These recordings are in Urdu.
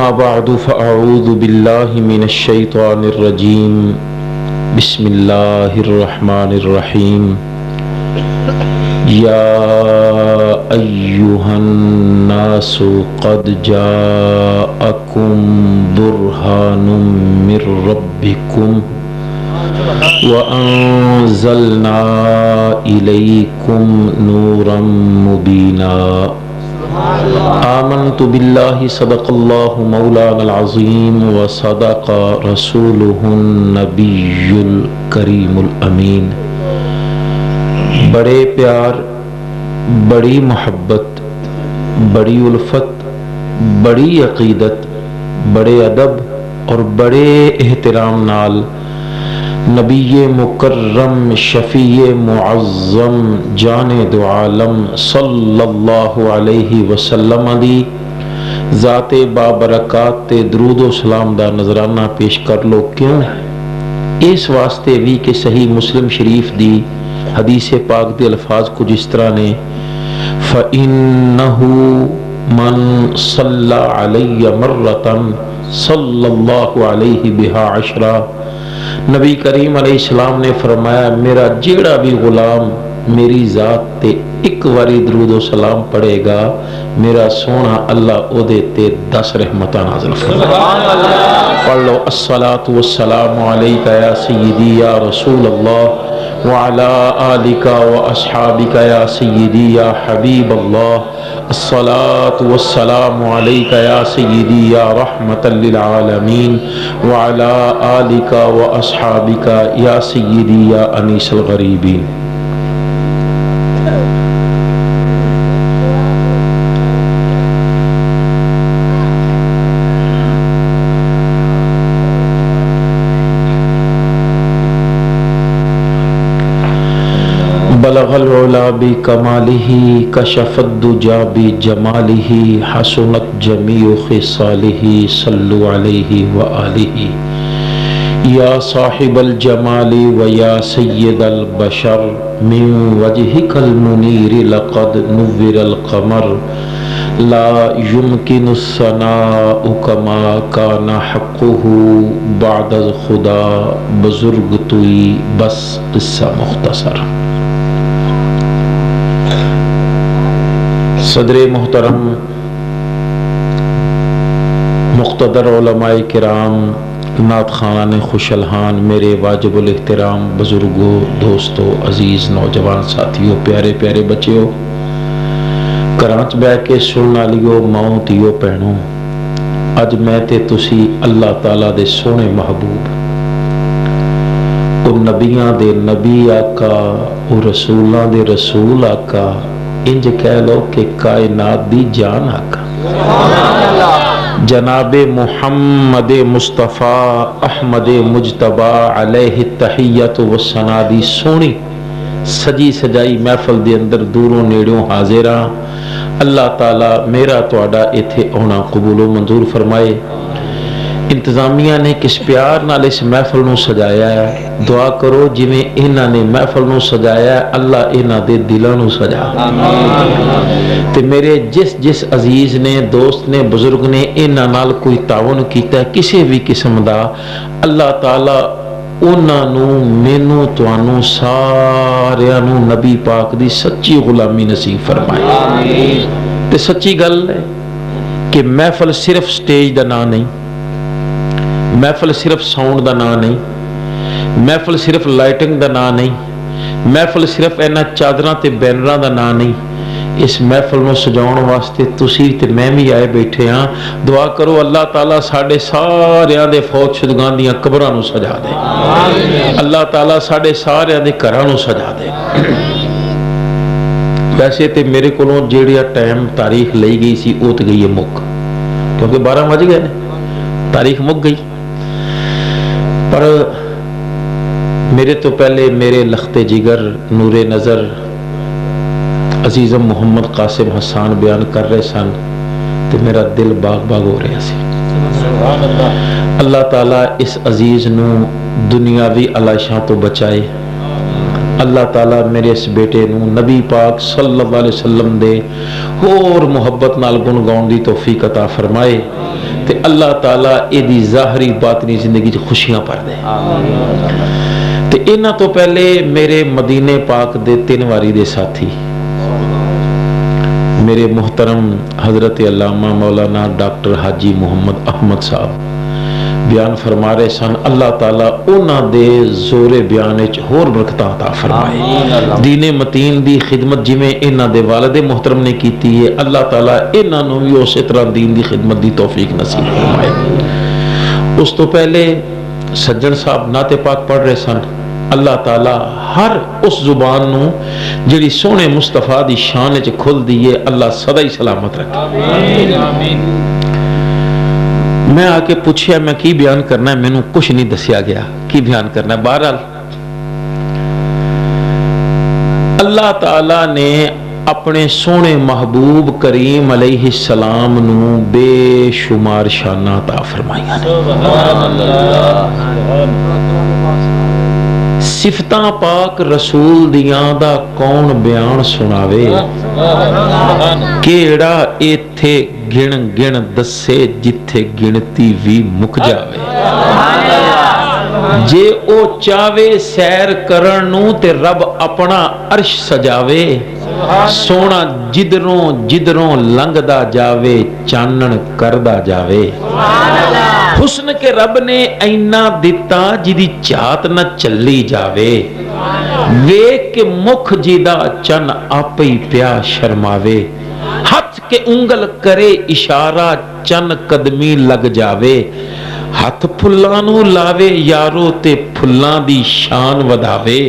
أما بعد فأعوذ بالله من الشيطان الرجيم بسم الله الرحمن الرحيم يا أيها الناس قد جاءكم برهان من ربكم وأنزلنا إليكم نورا مبينا آمنت بالله صدق الله مولانا العظيم وصدق رسوله النبي الكريم الأمين۔ بڑے پیار، بڑی محبت، بڑی الفت، بڑی عقیدت، بڑے ادب اور بڑے احترام نال نبی مکرم شفیع معظم جان دو عالم صلی اللہ علیہ وسلم دی ذات بابرکات تے درود و سلام دا نظرانہ پیش کر لو۔ کیوں؟ اس واسطے بھی کہ صحیح مسلم شریف دی حدیث پاک دے الفاظ کچھ اس طرح نے فَإِنَّهُ مَنْ صَلَّى عَلَيَّ مَرَّةً صَلَّى اللَّهُ عَلَيْهِ بِهَا عَشْرًا۔ نبی کریم علیہ السلام نے فرمایا میرا جیڑا بھی غلام میری ذات تے ایک واری درود و سلام پڑھے گا میرا سونا اللہ او دے تے 10 رحمتاں نازل فرمائے۔ پڑھ لو الصلاۃ والسلام علیکا یا سیدی یا رسول اللہ وعلی آلک و اصحابک یا سیدی یا حبیب اللہ۔ الصلاۃ والسلام علیکا یا سیدی یا رحمت للعالمین وعلی آلک و اصحابک یا سیدی یا انیس الغریبین۔ بلغ العلا بکمالہ کشف الدجا بجمالہ حسنت جمیع خصالہ صلو علیہ وآلہ۔ یا صاحب الجمال و یا سید البشر من وجہک المنیر لقد نور القمر لا يمكن الثناء كما كان حقه بعد خدا بزرگ توئی بس قصہ مختصر۔ صدر محترم مقتدر علماء کرام، نعت خوانان خوش الحان، میرے واجب الاحترام بزرگوں، دوستوں، عزیز نوجوان ساتھیوں، پیارے پیارے بچیوں، کراچ بہ کے سننا لیو ماؤں تیو پہنوں، اج میں تے تسی اللہ تعالیٰ دے سونے محبوب او نبیاں دے نبی آقا او رسولاں دے رسول آقا انج کہہ لو کہ کائنات دی جان آقا جناب محمد مصطفیٰ احمد مجتبی علیہ التحیت والثناء دی سونی سجی سجائی محفل دے اندر دوروں نیڑوں حاضراں۔ اللہ تعالیٰ میرا تواڈا ایتھے آنا قبول و منظور فرمائے۔ انتظامیہ نے کس پیار نال اس محفل نو سجایا ہے، دعا کرو جویں انہاں نے محفل نو سجایا ہے اللہ انہاں دے دلاں نو سجا تے میرے جس عزیز نے، دوست نے، بزرگ نے انہاں نال کوئی تعاون کیتا ہے کسی بھی قسم دا، اللہ تعالیٰ انہاں نو مینوں توانوں ساریاں نو نبی پاک دی سچی غلامی نصیب فرمائے۔ تے سچی گل ہے کہ محفل صرف سٹیج دا نام نہیں، محفل صرف ساؤنڈ دا نام نہیں، محفل صرف لائٹنگ دا نام نہیں، محفل صرف اینا چادراں تے بینراں دا نام نہیں۔ اس محفل نو سجاؤن واسطے تسی تے میں بھی آئے بیٹھے ہاں، دعا کرو اللہ تعالیٰ ساڈے ساریاں دے فوت شدگاں دیاں قبراں نو سجا دے، اللہ تعالیٰ ساڈے ساریاں دے گھراں نو سجا دے۔ ویسے تے میرے کولوں جیڑا ٹائم تاریخ لئی گئی سی او تے گئی ہے مک، کیونکہ 12 بج گئے نے، تاریخ مک گئی۔ پر میرے تو پہلے میرے لخت جگر نور نظر عزیزم محمد قاسم حسان بیان کر رہے سن تو میرا دل باغ باغ ہو رہا سی۔ اللہ تعالیٰ اس عزیز نو دنیاوی علائشاں تو بچائے، اللہ تعالیٰ میرے اس بیٹے نو نبی پاک صلی اللہ علیہ وسلم دے اور محبت نال گن گاؤن دی توفیق عطا فرمائے تے اللہ تعالیٰ یہ ظاہری باطنی زندگی خوشیاں پر دے. تے انہاں تو پہلے میرے مدینے پاک دے 3 واری دے ساتھی میرے محترم حضرت علامہ مولانا ڈاکٹر حاجی محمد احمد صاحب بیان فرما رہے سن. اللہ تعالیٰ انہاں دے زور بیان وچ ہور برکتاں عطا فرمائے. دین متین دی خدمت جویں انہاں دے والد محترم نے کیتی ہے اللہ تعالیٰ انہاں نوں وی اسی طرح دین دی خدمت دی توفیق نصیب فرمائے. اس تو پہلے سجن صاحب نعت پاک پڑھ رہے سن. اللہ تعالیٰ ہر اس زبان نو جڑی سونے مصطفیٰ دی شان وچ کھل دیے اللہ سدا ہی سلامت رکھے. میں آ کے پوچھیا میں کی بیان کرنا ہے, مینوں کچھ نہیں دسیا گیا کی بیان کرنا ہے. بہرحال اللہ تعالیٰ نے اپنے سونے محبوب کریم علیہ السلام نو بے شمار شاناں عطا فرمائیاں نے. صفتاں پاک رسول دیاں دا کون بیان سناوے, کیڑا ایتھے گن گن دسے جتھے گنتی وی مک جاوے. جے او چاوے سیر کرن نو تے رب اپنا عرش سجاوے. سونا جدروں جدروں لنگدا جاوے چانن کردا جاوے. حسن کے رب نے اینا دیتا جدی چات نہ چلی جاوے. ویک کے مکھ جیدہ چن آپی پیا شرماوے. ہاتھ کے انگل کرے اشارہ چن قدمی لگ جاوے. ہاتھ پھلانو لاوے یارو تے پھلان دی شان وداوے.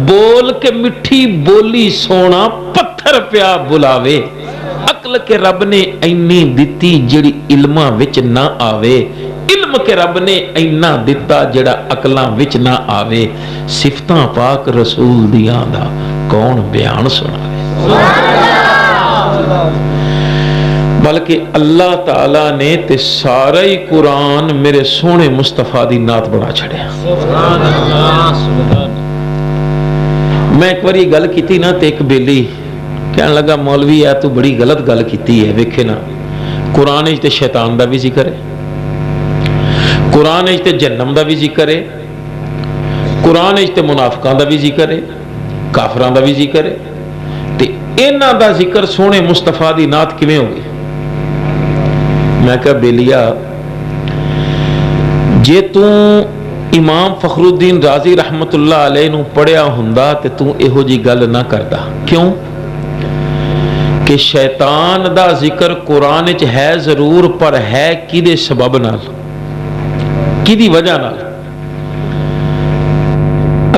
بول کے مٹھی بولی سونا پتھر پیا بلاوے. عقل کے رب نے اینی دیتی جڑی علماں وچ نہ آوے. علم کے رب نے اینا دیتا جڑا عقلاں وچ نہ آوے. صفتاں پاک رسول دیاں دا کون بیان سناوے. بلکہ اللہ تعالیٰ نے تے سارا ہی قرآن میرے سونے مصطفیٰ دی نعت بنا چھڑیا. میں ایک باری گل کیتی نا تے ایک بیلی کہنے لگا مولوی ہے تو بڑی غلط گل کیتی ہے. ویکھے نا قرآن تے شیطان دا بھی ذکر ہے, قرآن تے جہنم دا بھی ذکر ہے, قرآن تے منافقاں دا بھی ذکر ہے, کافراں دا بھی ذکر ہے. تے انہاں دا ذکر سونے مصطفیٰ دی نعت کیویں ہو گئی؟ میں کہا بیلیا جے تو امام فخر الدین رازی رحمت اللہ علیہ نو پڑھیا ہوندا تے تو ایہو جی گل نہ کردا. کیوں کہ شیطان دا ذکر قرآن وچ ہے ضرور پر ہے کدے سبب نال, کدی وجہ نال.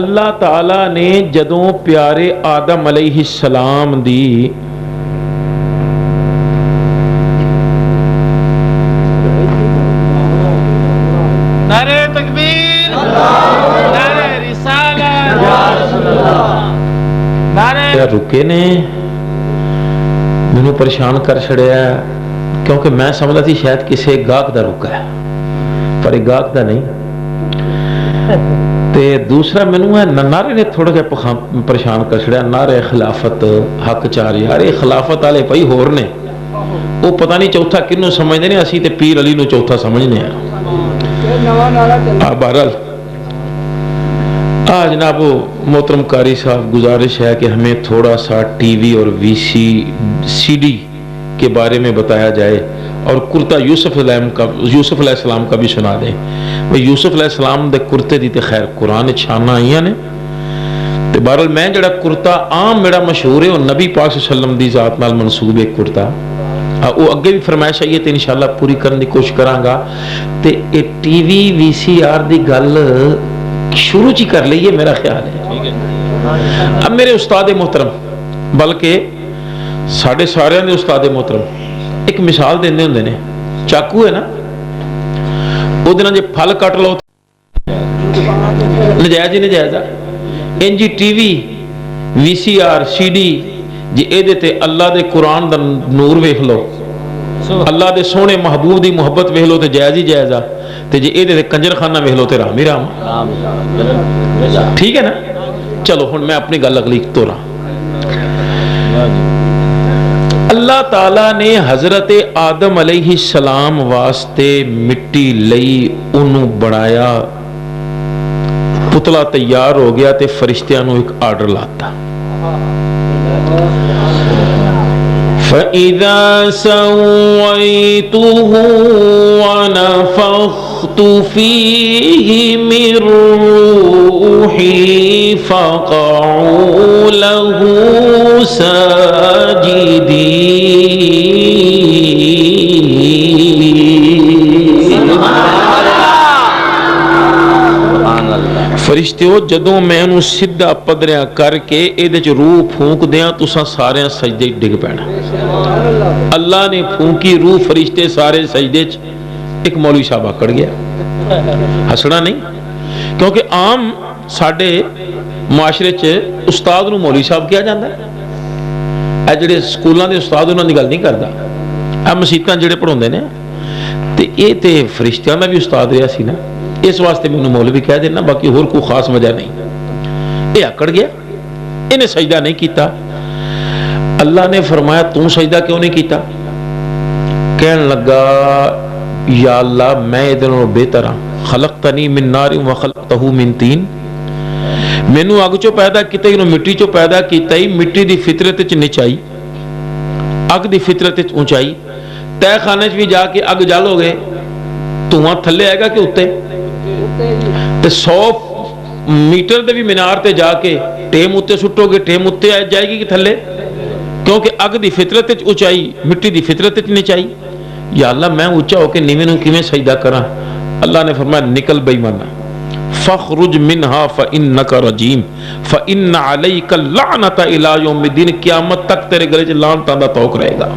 اللہ تعالیٰ نے جدوں پیارے آدم علیہ السلام دی نعرہ تکبیر, نعرہ رسالت, نعرہ رکے نے مینوں پریشان کر چھڑیا کیونکہ میں سمجھدا سی شاید کسے گاہک دا رکا ہے پر گاہک دا نہیں. تے دوسرا مینوں ہے نعرے نے تھوڑا جہا پریشان کر چھڑیا. نعرہ خلافت حق چار یار یہ خلافت والے پئی ہور نے, وہ پتہ نہیں چوتھا کنوں سمجھدے نے, اسی تے پیر علی نو چوتھا سمجھنے ہیں. بہرحال جناب محترم قاری صاحب گزارش ہے کہ ہمیں تھوڑا سا ٹی وی اور سی ڈی کے بارے میں بتایا جائے اور کرتا یوسف علیہ السلام کا بھی سنا دیں. یوسف علیہ السلام دے کرتے دی تے خیر قرآن چھانا آئیاں نے. تے بہرحال میں جڑا کرتا عام میرا مشہور ہے اور نبی پاک صلی اللہ علیہ وسلم دی ذات نال منسوب ایک کرتا وہ اگے بھی فرمائش آئی ہے تے انشاءاللہ پوری کرنے دی کوشش کراں گا. تے A T V V C are the گل شروع چی کر لئیے میرا خیال ہے. اب میرے استاد محترم بلکہ ساڑھے سارے نے استاد محترم ایک مثال دینے ہوندے نے. چاقو ہے نا وہ دینا جے پھل کٹ لو نجائز ہی نجائز ان G T V V C R C D G A دیتے اللہ دے قرآن دا نور ویکھ لو, اللہ دے سونے محبوب دی محبت ویکھ لو تے جائز ہی جائز تے جی اے دیتے کنجر خانہ ویکھ لو تے رام ہی رام. ٹھیک ہے نا. چلو ہن میں اپنی گل اگلی توراں. اللہ اللہ تعالیٰ نے حضرت آدم علیہ السلام واسطے مٹی لئی، انہوں بنایا، پتلا تیار ہو گیا تے فرشتیاں نو ایک آرڈر لاتا، فَإِذَا سَوَّيْتُهُ وَنَفَخْتُ فِيهِ مِن رُّوحِي فَقَعُوا لَهُ سَاجِدِينَ۔ فرشتیو جدوں میں انہوں سدھا پدریاں کر کے ایدے چ روح پھونک دیاں تساں سارے سجدے ڈگ پینا۔ اللہ نے پھونکی روح، فرشتے سارے سجدے چ، ایک مولوی صاحب اکڑ گیا، ہسنا نہیں، کیونکہ عام ساڈے معاشرے چ استاد نو مولوی صاحب کیا جاندہ ہے، اے جڑے سکولاں دے استاد انہاں دی گل نہیں کردا، اے مسیتاں جڑے پڑھاوندے نے تے اے تے فرشتیاں دا بھی استاد رہیا سی نا، اس واسطے میں انہوں مولوی کہہ دینا، باقی اور کوئی خاص وجہ نہیں۔ یہ اکڑ گیا، انہیں سجدہ نہیں کیتا۔ اللہ نے فرمایا تم سجدہ کیوں نہیں کیتا؟ کہنے لگا یا اللہ میں ادھروں بہتر ہاں، خلقتنی من نار و خلقتہ من طین، مینوں اگ چو پیدا کیتا ہی، مٹی چو پیدا کیتا ہی، مٹی دی فطرت چ نچائی، اگ دی فطرت چ اونچائی، تہ خانے چ بھی جا کے اگ جالو گے دھواں تھلے آئے گا کہ اتے تے 100 میٹر دے بھی مینار تے جا کے ٹیم اتے سٹو گے، ٹیم اتے آ جائے گی کہ تھلے، کیونکہ اگ دی فطرت چ اونچائی، مٹی دی فطرت چ نچائی۔ یا اللہ میں اونچا ہو کے نیویں نوں کیویں سجدہ کراں؟ اللہ نے فرمایا نکل بے ایمانا، فخرج منها فانک رجیم فان علیک اللعنۃ الی یوم الدین، قیامت تک تیرے گلے چ لعنتاں دا توق رہے گا۔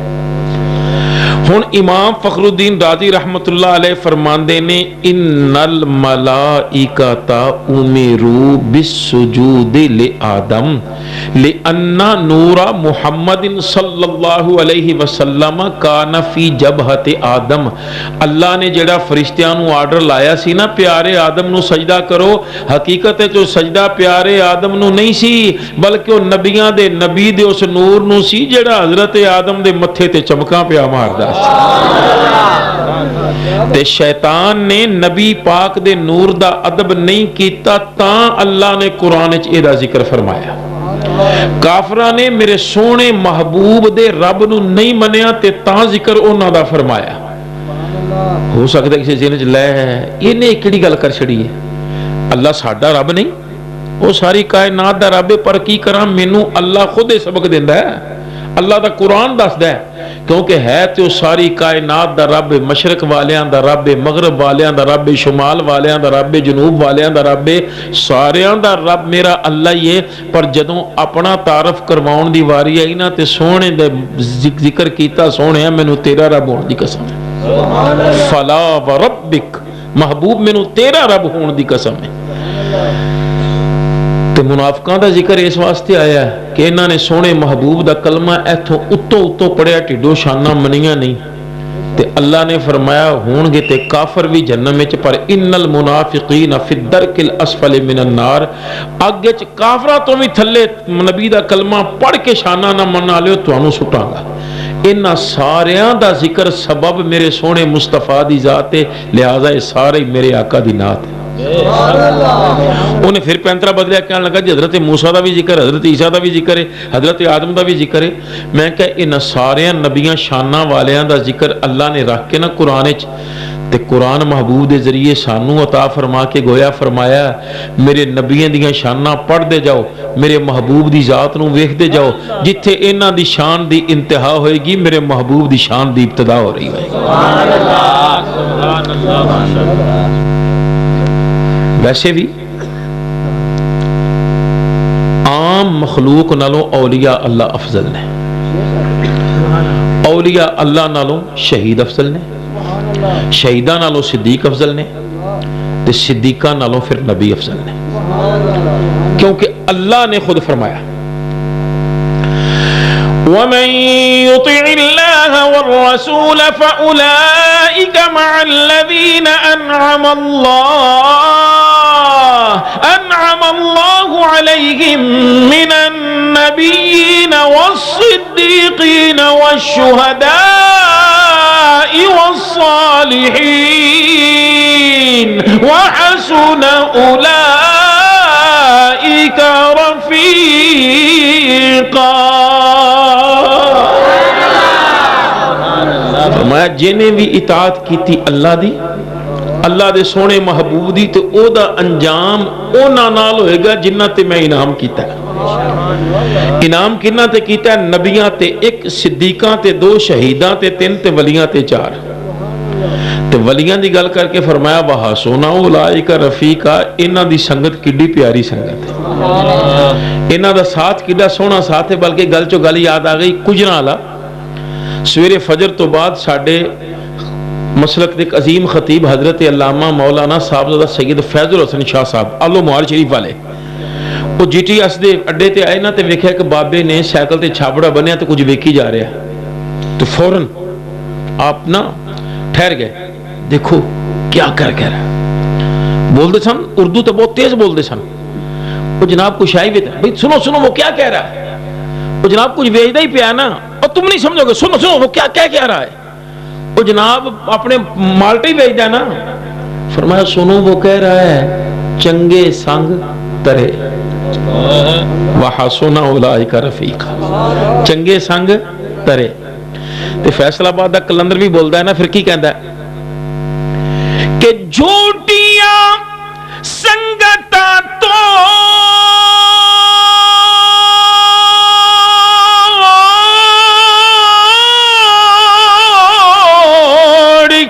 ہن امام فخر الدین رازی رحمت اللہ علیہ فرماندے نے ان الملائکۃ امروا بالسجود لآدم لأن نور محمد صلی اللہ علیہ وسلم کان فی جبہت آدم، اللہ نے جڑا فرشتیاں نو آرڈر لایا سی نا پیارے آدم نو سجدہ کرو، حقیقت ہے جو سجدہ پیارے آدم نو نہیں سی بلکہ وہ نبیاں دے نبی دے اس نور نو سی جڑا حضرت آدم دے متھے تے چمکاں پیا ماردا سی۔ تے شیطان نے نبی پاک دے نور دا ادب نہیں کیتا تاں اللہ نے قرآن وچ اے دا ذکر فرمایا۔ کافراں نے میرے سونے محبوب دے رب نو نہیں منیا تے تاں ذکر انہاں دا فرمایا۔ ہو سکتا ہے کسی ذہن وچ لے یہ نے کیڑی گل کر چھڑی ہے، اللہ ساڈا رب نہیں، وہ ساری کائنات دا رب ہے، پر کی کراں مینوں اللہ خود سبق دیندا ہے، اللہ دا قرآن دسدا ہے، کیونکہ ہے تو ساری کائنات دا رب، مشرق والیاں دا رب، مغرب والیاں دا رب، شمال والیاں دا رب، جنوب والیاں دا رب، ساریاں دا رب میرا اللہ ہی ہے۔ پر جدوں اپنا تعارف کرواؤن دی واری آئی نا تے سونے دے ذکر کیتا، سونے مینوں تیرا رب ہون دی قسم ہے، فلا وربک، محبوب مینوں تیرا رب ہون دی قسم ہے۔ تے منافقاں دا ذکر اس واسطے آیا ہے کہ انہاں نے سونے محبوب دا کلمہ ایتھوں اتوں پڑھیا، ٹھڈو شاناں منیاں نہیں، تے اللہ نے فرمایا ہون گے تے کافر بھی جہنم وچ، پر ان المنافقین فی الدرک الاسفل من النار، اگ وچ کافراں تو بھی تھلے نبی دا کلمہ پڑھ کے شاناں نہ منا لیو تانوں سٹاں گا۔ انہاں ساریاں دا ذکر سبب میرے سونے مصطفیٰ دی ذات ہے، لہذا یہ سارے میرے آقا دی نعت ہے۔ انہیں پھر پینترا بدلیا، کہنے لگا جی حضرت موسیٰ دا بھی ذکر، حضرت عیسیٰ دا بھی ذکر ہے، حضرت آدم دا بھی ذکر ہے۔ میں کہ ان سارے نبیاں شانہ والیاں دا ذکر اللہ نے رکھ کے نا قرآن وچ، تے قرآن محبوب دے ذریعے سانو عطا فرما کے گویا فرمایا میرے نبیاں دیاں شانہ پڑھ دے جاؤ، میرے محبوب دی ذات نو ویکھ دے جاؤ، جتھے انہاں دی شان دی انتہا ہوئے گی میرے محبوب دی شان دی ابتدا ہو رہی ہوئے گی۔ سبحان اللہ، سبحان اللہ، ماشاء اللہ۔ ویسے بھی عام مخلوق نالوں اولیاء اللہ افضل نے، اولیاء اللہ نالوں شہید افضل نے، شہیداں نالوں صدیق افضل نے، تے صدیقاں نالوں پھر نبی افضل نے، کیونکہ اللہ نے خود فرمایا وَمَن يُطِعِ اللَّهَ وَالرَّسُولَ فَأُولَئِكَ مَعَ الَّذِينَ أَنْعَمَ اللَّهُ عليهم من النبيين والصديقين والشهداء والصالحين وحسن أولئك رفيقا. فرمایا جنہیں بھی اطاعت کی تھی اللہ دی، اللہ دے سونے محبوب دی، تے او دا انجام اونا نال ہوئے گا جنہ تے میں انعام کیتا ہے. انعام کنہ تے کیتا ہے؟ نبیاں تے 1، صدیقاں تے 2، شہیداں تے 3 تے ولیاں تے 4. تے ولیاں دی گل کر کے فرمایا وَحَسُنَ أُولَئِكَ رَفِيقًا، انہاں دی سنگت کڈی پیاری سنگت ہے، انہاں دا ساتھ کڈا سونا ساتھ ہے. بلکہ گل چو گل یاد آ گئی کجرا والا. سویرے فجر تو بعد ساڈے مسلک دے عظیم خطیب حضرت علامہ مولانا صاحبزادہ سید فیض الحسن شاہ صاحب آلو موہر شریف والے، وہ جی ٹی ایس دے اڈے تے آئے نا تے ویکھیا کہ بابے نے سائیکل تے چھاپڑا بنیا تے کچھ ویکھی جا رہا ہے. تو فوراً آپ نا ٹھہر گئے، دیکھو کیا کر رہا ہے. بول دے سن اردو تو بہت تیز بول دے سن. وہ جناب کچھ آئی ہوئے تھے، بھئی سنو سنو وہ کیا کہہ رہا ہے. وہ جناب کچھ ویچدا ہی پیا نا، اور تم نہیں سمجھو گے، سنو سنو وہ کیا کہہ رہا ہے. وہ جناب اپنے مالٹے ہی بیچدا ہے نا. فرمایا سنو وہ کہہ رہا ہے چنگے سنگ ترے وَحَسُنَ أُولَئِكَ رَفِيقًا، چنگے سنگ ترے. تے فیصل آباد دا کلندر بھی بولدا ہے نا، پھر کی کہندا ہے کہ جھوٹیاں سنگتاں توڑ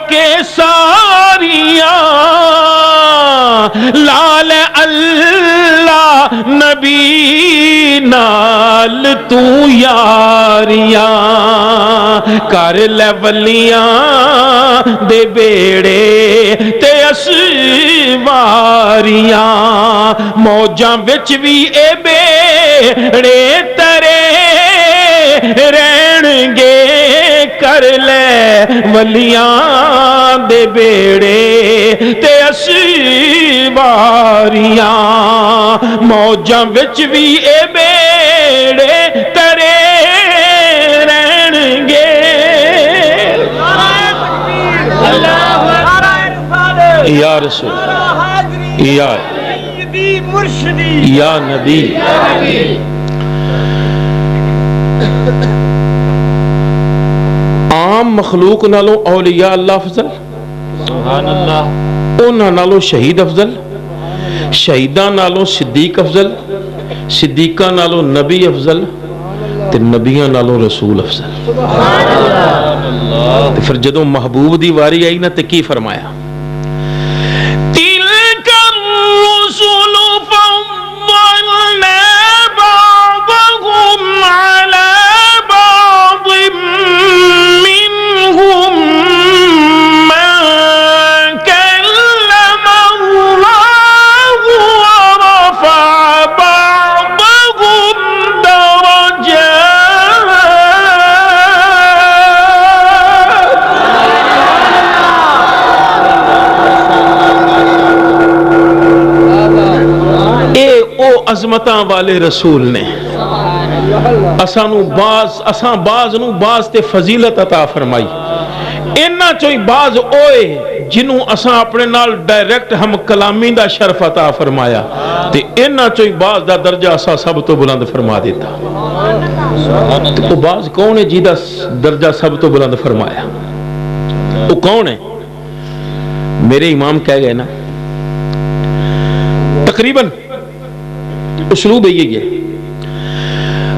کے ساریاں لال اللہ نبی نال تو یاریاں کر لے ولیاں دے بیڑے تے اسواریاں موجاں وچ بھی اے بیڑے ترے رہن گے کر لے ولیاں دے بیڑے تے اسواریاں موجاں وچ بھی اے بیڑے ترے رہن گے. یا رسول یا نبی. عام مخلوق نالوں اولیاء اللہ افضل، سبحان اللہ، انہاں نالوں شہید افضل، شہیداں نالوں صدیق افضل، صدیقاں نالوں نبی افضل، تے نبیاں نالوں رسول افضل. تے پھر جدوں محبوب دی واری آئی نا تے کی فرمایا تِلْكَ الرُّسُلُ فَضَّلْنَا بَعْضَهُمْ عَلَى بَعْضٍ مِّنْهُمْ مَنْ كَلَّمَ اللَّهُ وَرَفَعَ بَعْضَهُمْ دَرَجَاتٍ. اے او عظمتاں والے رسول نے اساں باز نو باز تے فضیلت عطا فرمائی. انہاں چوئی باز اوئے جنوں اساں اپنے نال ڈائریکٹ ہم کلامی دا شرف عطا فرمایا، تے انہاں چوئی باز دا درجہ اساں سب تو بلند فرما دیتا. وہ باز کون ہے جی دا درجہ سب تو بلند فرمایا؟ وہ کون ہے؟ میرے امام کہہ گئے نا، تقریباً اسلوب یہی ہے،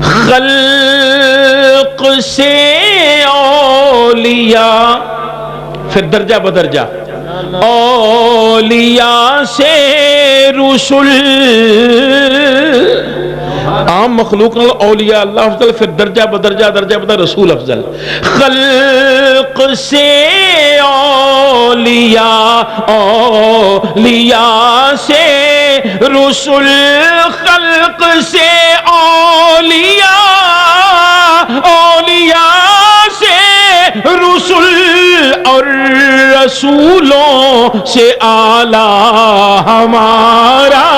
خلق سے اولیاء، پھر درجہ بدرجہ اولیاء سے رسول، عام مخلوق اولیاء اللہ افضل، پھر درجہ بدرجہ درجہ بدرجہ رسول افضل. خلق سے اولیاء، اولیاء سے رسول، خلق سے اولیاء، اولیاء سے رسول، اور رسولوں سے اعلیٰ ہمارا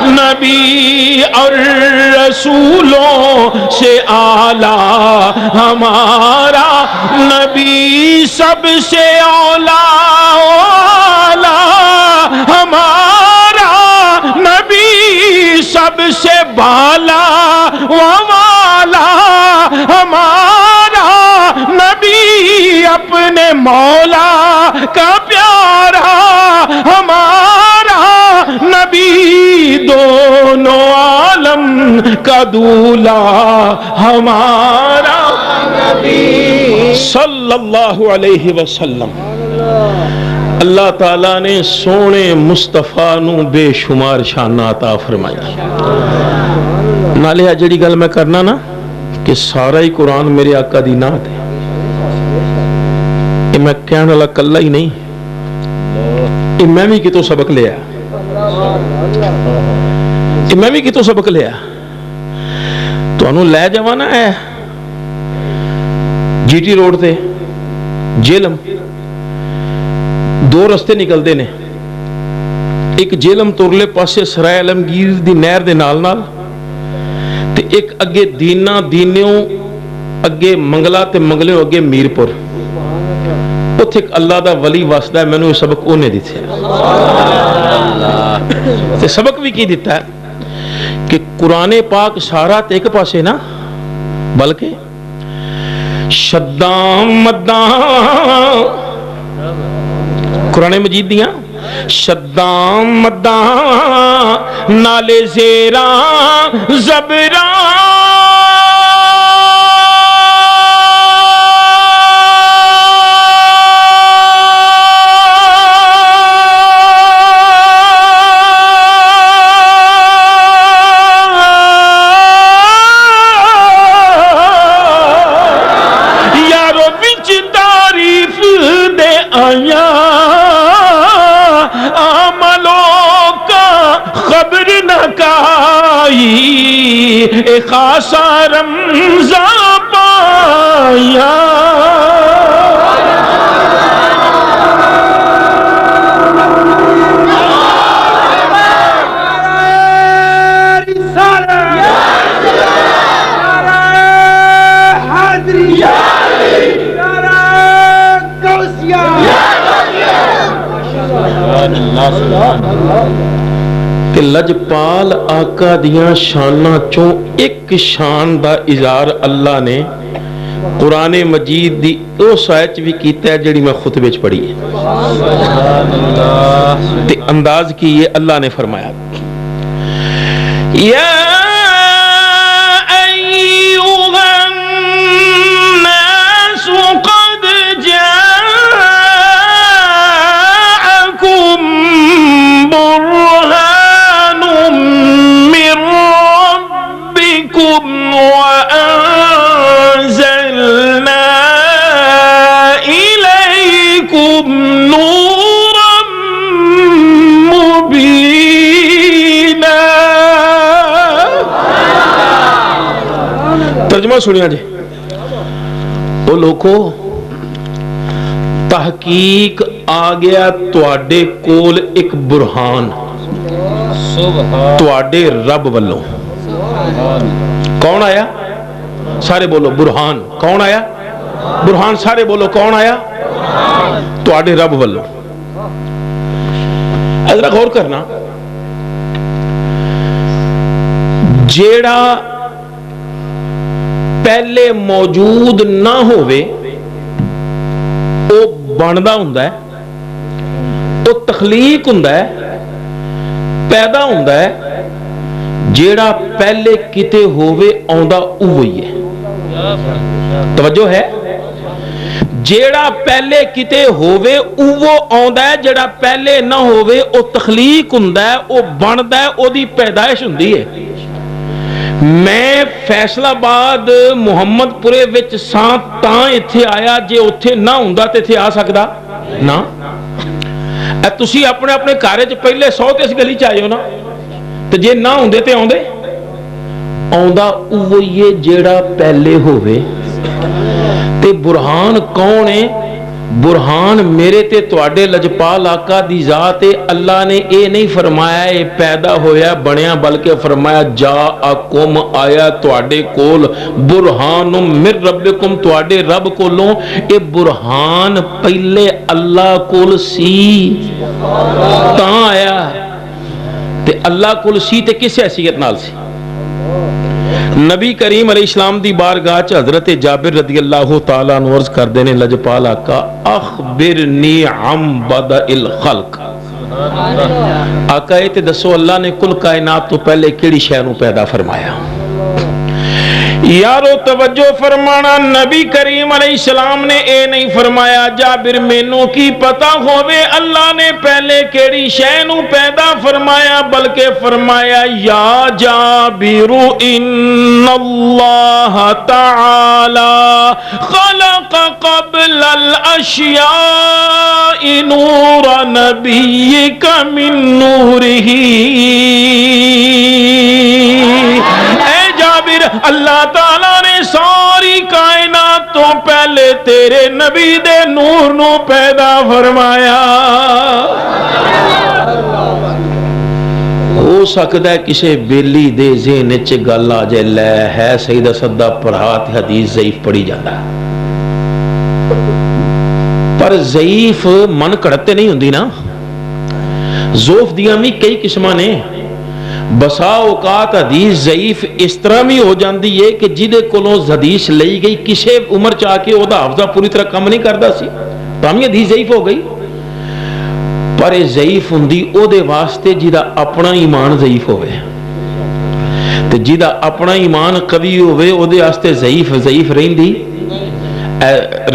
نبی، اور رسولوں سے اعلیٰ ہمارا نبی، سب سے اعلیٰ ہمارا نبی، سب سے بالا والا ہمارا نبی، اپنے مولا کا پیارا ہمارا نبی، دونوں عالم کا دولا ہمارا نبی صلی اللہ علیہ وسلم۔ اللہ تعالیٰ نے سونے مصطفیٰ نو بے شمار شاناں عطا فرمائی۔ نالے جڑی گل میں کرنا نا کہ سارا ہی قرآن میرے آقا دی نعت ہے، یہ میں کہنے والا کلا ہی نہیں، یہ میں بھی کتوں سبق لیا، یہ میں بھی کتوں سبق لیا۔ تو انہوں لے جوانا ہے جی ٹی روڈ تے جیلم، دو رستے نکلتے نے، ایک جیلم تورلے پاسے سرائے عالمگیر دی نہر دے نال نال، تے ایک اگے دینا دینیوں اگے منگلا تے منگلیوں اگے میرپور، اتھے ایک اللہ دا ولی واسدہ ہے، میں نے یہ سبق انہیں دیتے ہیں۔ تے سبق بھی کی دیتا ہے کہ قرآن پاک سارا تے ایک پاسے نا، بلکہ شداں مداں قرآن مجید دیاں شداں مداں نالے زیراں زبراں یارو بچ تعریف دے آیا خبر نہ کائی اے خاصا رمضان پایا۔ کہ لجپال آقا دیاں شاناں چوں ایک شان دا اظہار اللہ نے قرآن مجید دی اس آیت بھی کیتا ہے جڑی میں خطبے چ پڑھی ہے، تے انداز کی یہ اللہ نے فرمایا یا ایھا الناس قد جاءکم برہان من ربکم وانزلنا الیکم نورا مبینا۔ ترجمہ سنیا جی، وہ لوگوں تحقیق آ گیا تواڈے کول ایک برہان تواڈے رب والوں۔ کون آیا؟ سارے بولو برہان۔ کون آیا؟ برہان۔ سارے بولو کون آیا؟ تواڈے رب والوں۔ ذرا غور کرنا، جیڑا پہلے موجود نہ ہوئے وہ بندا ہوندا ہے، وہ تخلیق ہوندا ہے، پیدا ہوندا ہے۔ جیڑا پہلے کتے ہوئے آندا اوہی ہے۔ توجہ ہے؟ جیڑا پہلے کتے ہوئے اوہ آندا ہے، جیڑا پہلے نہ ہوئے او تخلیق ہوندا ہے، او بندا ہے، او دی پیدائش ہوندی ہے۔ میں فیصل آباد محمد پورے وچ ساں تاں ایتھے آیا، جے اوتھے نہ ہوندا تے ایتھے آ سکدا نا۔ تسی اپنے اپنے گھر وچ پہلے 100 تے اس گلی چ آئے ہو نا، تے جے نہ ہوندے تے آوندے؟ آندا اوہی ہے جیڑا پہلے ہوئے۔ تے برہان کون ہے؟ برہان میرے تے تواڈے لجپال آقا دی ذات ہے. اللہ نے اے نہیں فرمایا اے پیدا ہویا بنیا, بلکہ فرمایا جاءکم آیا تواڈے کول برہان من ربکم, تواڈے رب کولوں. اے برہان پہلے اللہ کول سی تاں آیا, تے اللہ کول سی تے کس حیثیت نال سی؟ نبی کریم علیہ السلام دی بارگاہ چ حضرت جابر رضی اللہ تعالی عنہ عرض کردے نے لجپال آقا اخبرنی عن بدء الخلق, آقا یہ تے دسو اللہ نے کل کائنات تو پہلے کیڑی شے نوں پیدا فرمایا؟ یارو توجہ فرمانا, نبی کریم علیہ السلام نے اے نہیں فرمایا جابر مینوں کی پتہ ہووے اللہ نے پہلے کیڑی شے نوں پیدا فرمایا, بلکہ فرمایا یا جابر ان اللہ تعالی خلق قبل الاشیاء نور نبیک من نورہ. اے جابر, اللہ تعالیٰ نے ساری کائنات تو پہلے تیرے نبی دے نور نو پیدا فرمایا. ہو سکتا ہے کسی بیلی دے ذہن وچ گل آ جائے لے ہے سیدہ صدہ پڑھا تے حدیث ضعیف پڑھی جاتا ہے, پر ضعیف من کڑتے نہیں ہوندی نا. ضعف دیاں بھی کئی قسماں نے. بسا اوقات حدیث ضعیف اس طرح بھی ہو جاندی ہے کہ جدے کولوں حدیث لئی گئی کسے عمر چاہ کے او دا حافظہ پوری طرح کم نہیں کردا سی, تاں بھی حدیث ضعیف ہو گئی. پر یہ ضعیف ہوندی او دے واسطے جدا اپنا ایمان ضعیف ہوئے, تے جدا اپنا ایمان قوی ہوئے او دے واسطے ضعیف رہندی.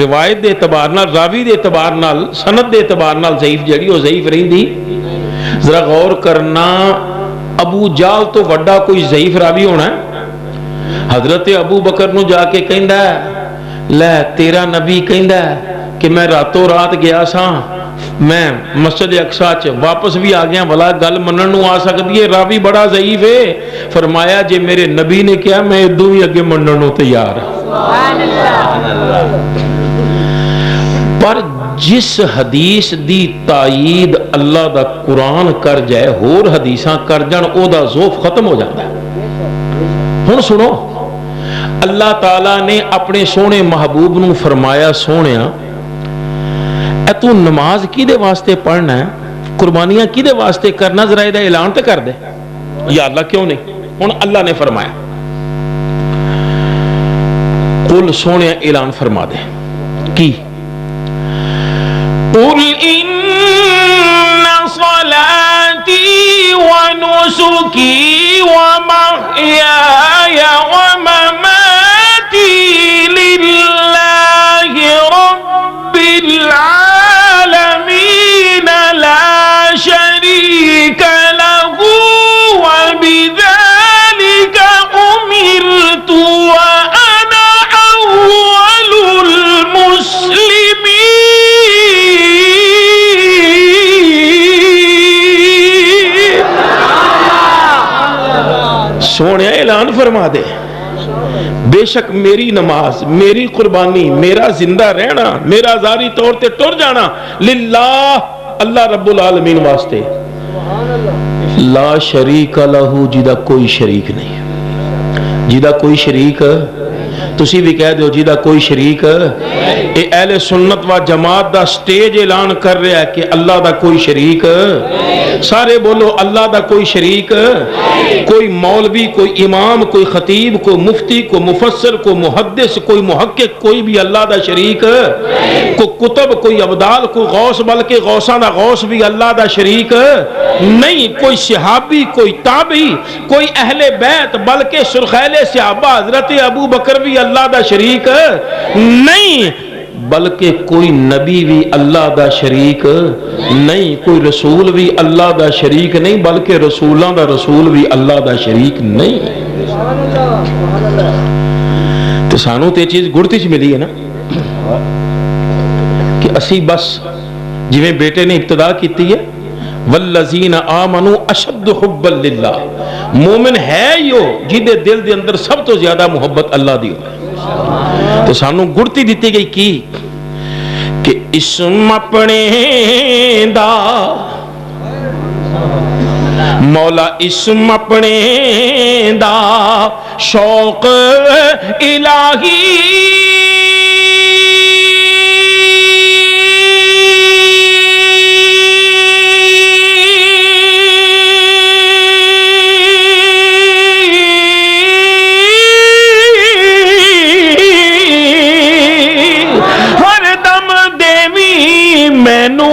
روایت دے اعتبار نال, راوی دے اعتبار نال, سند دے اعتبار نال ضعیف جڑی او ضعیف رہندی. ذرا غور کرنا, ابو جال تو وڈا کوئی ضعیف راوی ہونا ہے؟ حضرت ابو بکر نو جا کے کہندا ہے لے تیرا نبی کہندا ہے کہ میں راتوں رات گیا سا, میں مسجد اقصی چ واپس بھی آ گیا, بلا گل منن نو آ سکتی ہے, راوی بڑا ضعیف ہے. فرمایا جے میرے نبی نے کیا میں ادوں ہی اگے منن نو تیار ہاں. پر جس حدیث دی تائید اللہ دا قرآن کر جائے ہور حدیثاں کر جان او دا ذوف ختم ہو جاتا ہے. ہن سنو, اللہ تعالیٰ نے اپنے سونے محبوب نو فرمایا سونیا اے تو نماز کی دے واسطے پڑھنا ہے, قربانیاں کی دے واسطے کرنا, ذرا دا اعلان تے کر دے. یا اللہ کیوں نہیں؟ ہن اللہ نے فرمایا قل سونے اعلان فرما دے کی قل ان صلاتی ونسکی ومحیای ومماتی للہ رب العالمین لا شریک لہ وبذلک امرت وانا اول المسلمین. سونے اعلان فرما دے بے شک میری نماز, میری قربانی, میرا زندہ رہنا, میرا ظاہری طور تے ٹر جانا للہ اللہ رب العالمین واسطے, لا شریک لہو جدا کوئی شریک نہیں. جدا کوئی شریک تسی بھی کہہ دیو جدا کوئی شریک. اے اہل سنت و جماعت دا سٹیج اعلان کر رہا ہے کہ اللہ دا کوئی شریک. سارے بولو اللہ دا کوئی شریک. کوئی مولوی, کوئی امام, کوئی خطیب, کوئی مفتی, کوئی مفسر, کوئی محدث, کوئی محقق, کوئی بھی اللہ دا شریک. کوئی کتب, کوئی ابدال, کوئی غوث, بلکہ غوثاں دا غوث بھی اللہ دا شریک نہیں. کوئی صحابی, کوئی تابعی, کوئی اہل بیت, بلکہ سرخیل صحابہ حضرت ابو بکر بھی اللہ دا شریک نہیں. بلکہ کوئی نبی بھی اللہ دا شریک نہیں, کوئی رسول بھی اللہ دا شریک نہیں, بلکہ رسولاں دا رسول بھی اللہ دا شریک نہیں. تو سانو تے چیز گڑتی چ ملی ہے نا کہ اسی بس جویں بیٹے نے ابتدا کیتی ہے والذین آمنوا اشد حبا للہ, مومن ہے یو جدے دل دے اندر سب تو زیادہ محبت اللہ دی ہو. تو سانو گڑتی دیتی گئی کی کہ کہ اسم اپنے دا مولا اسم اپنے دا شوق الہی ہر دم دیوی مینو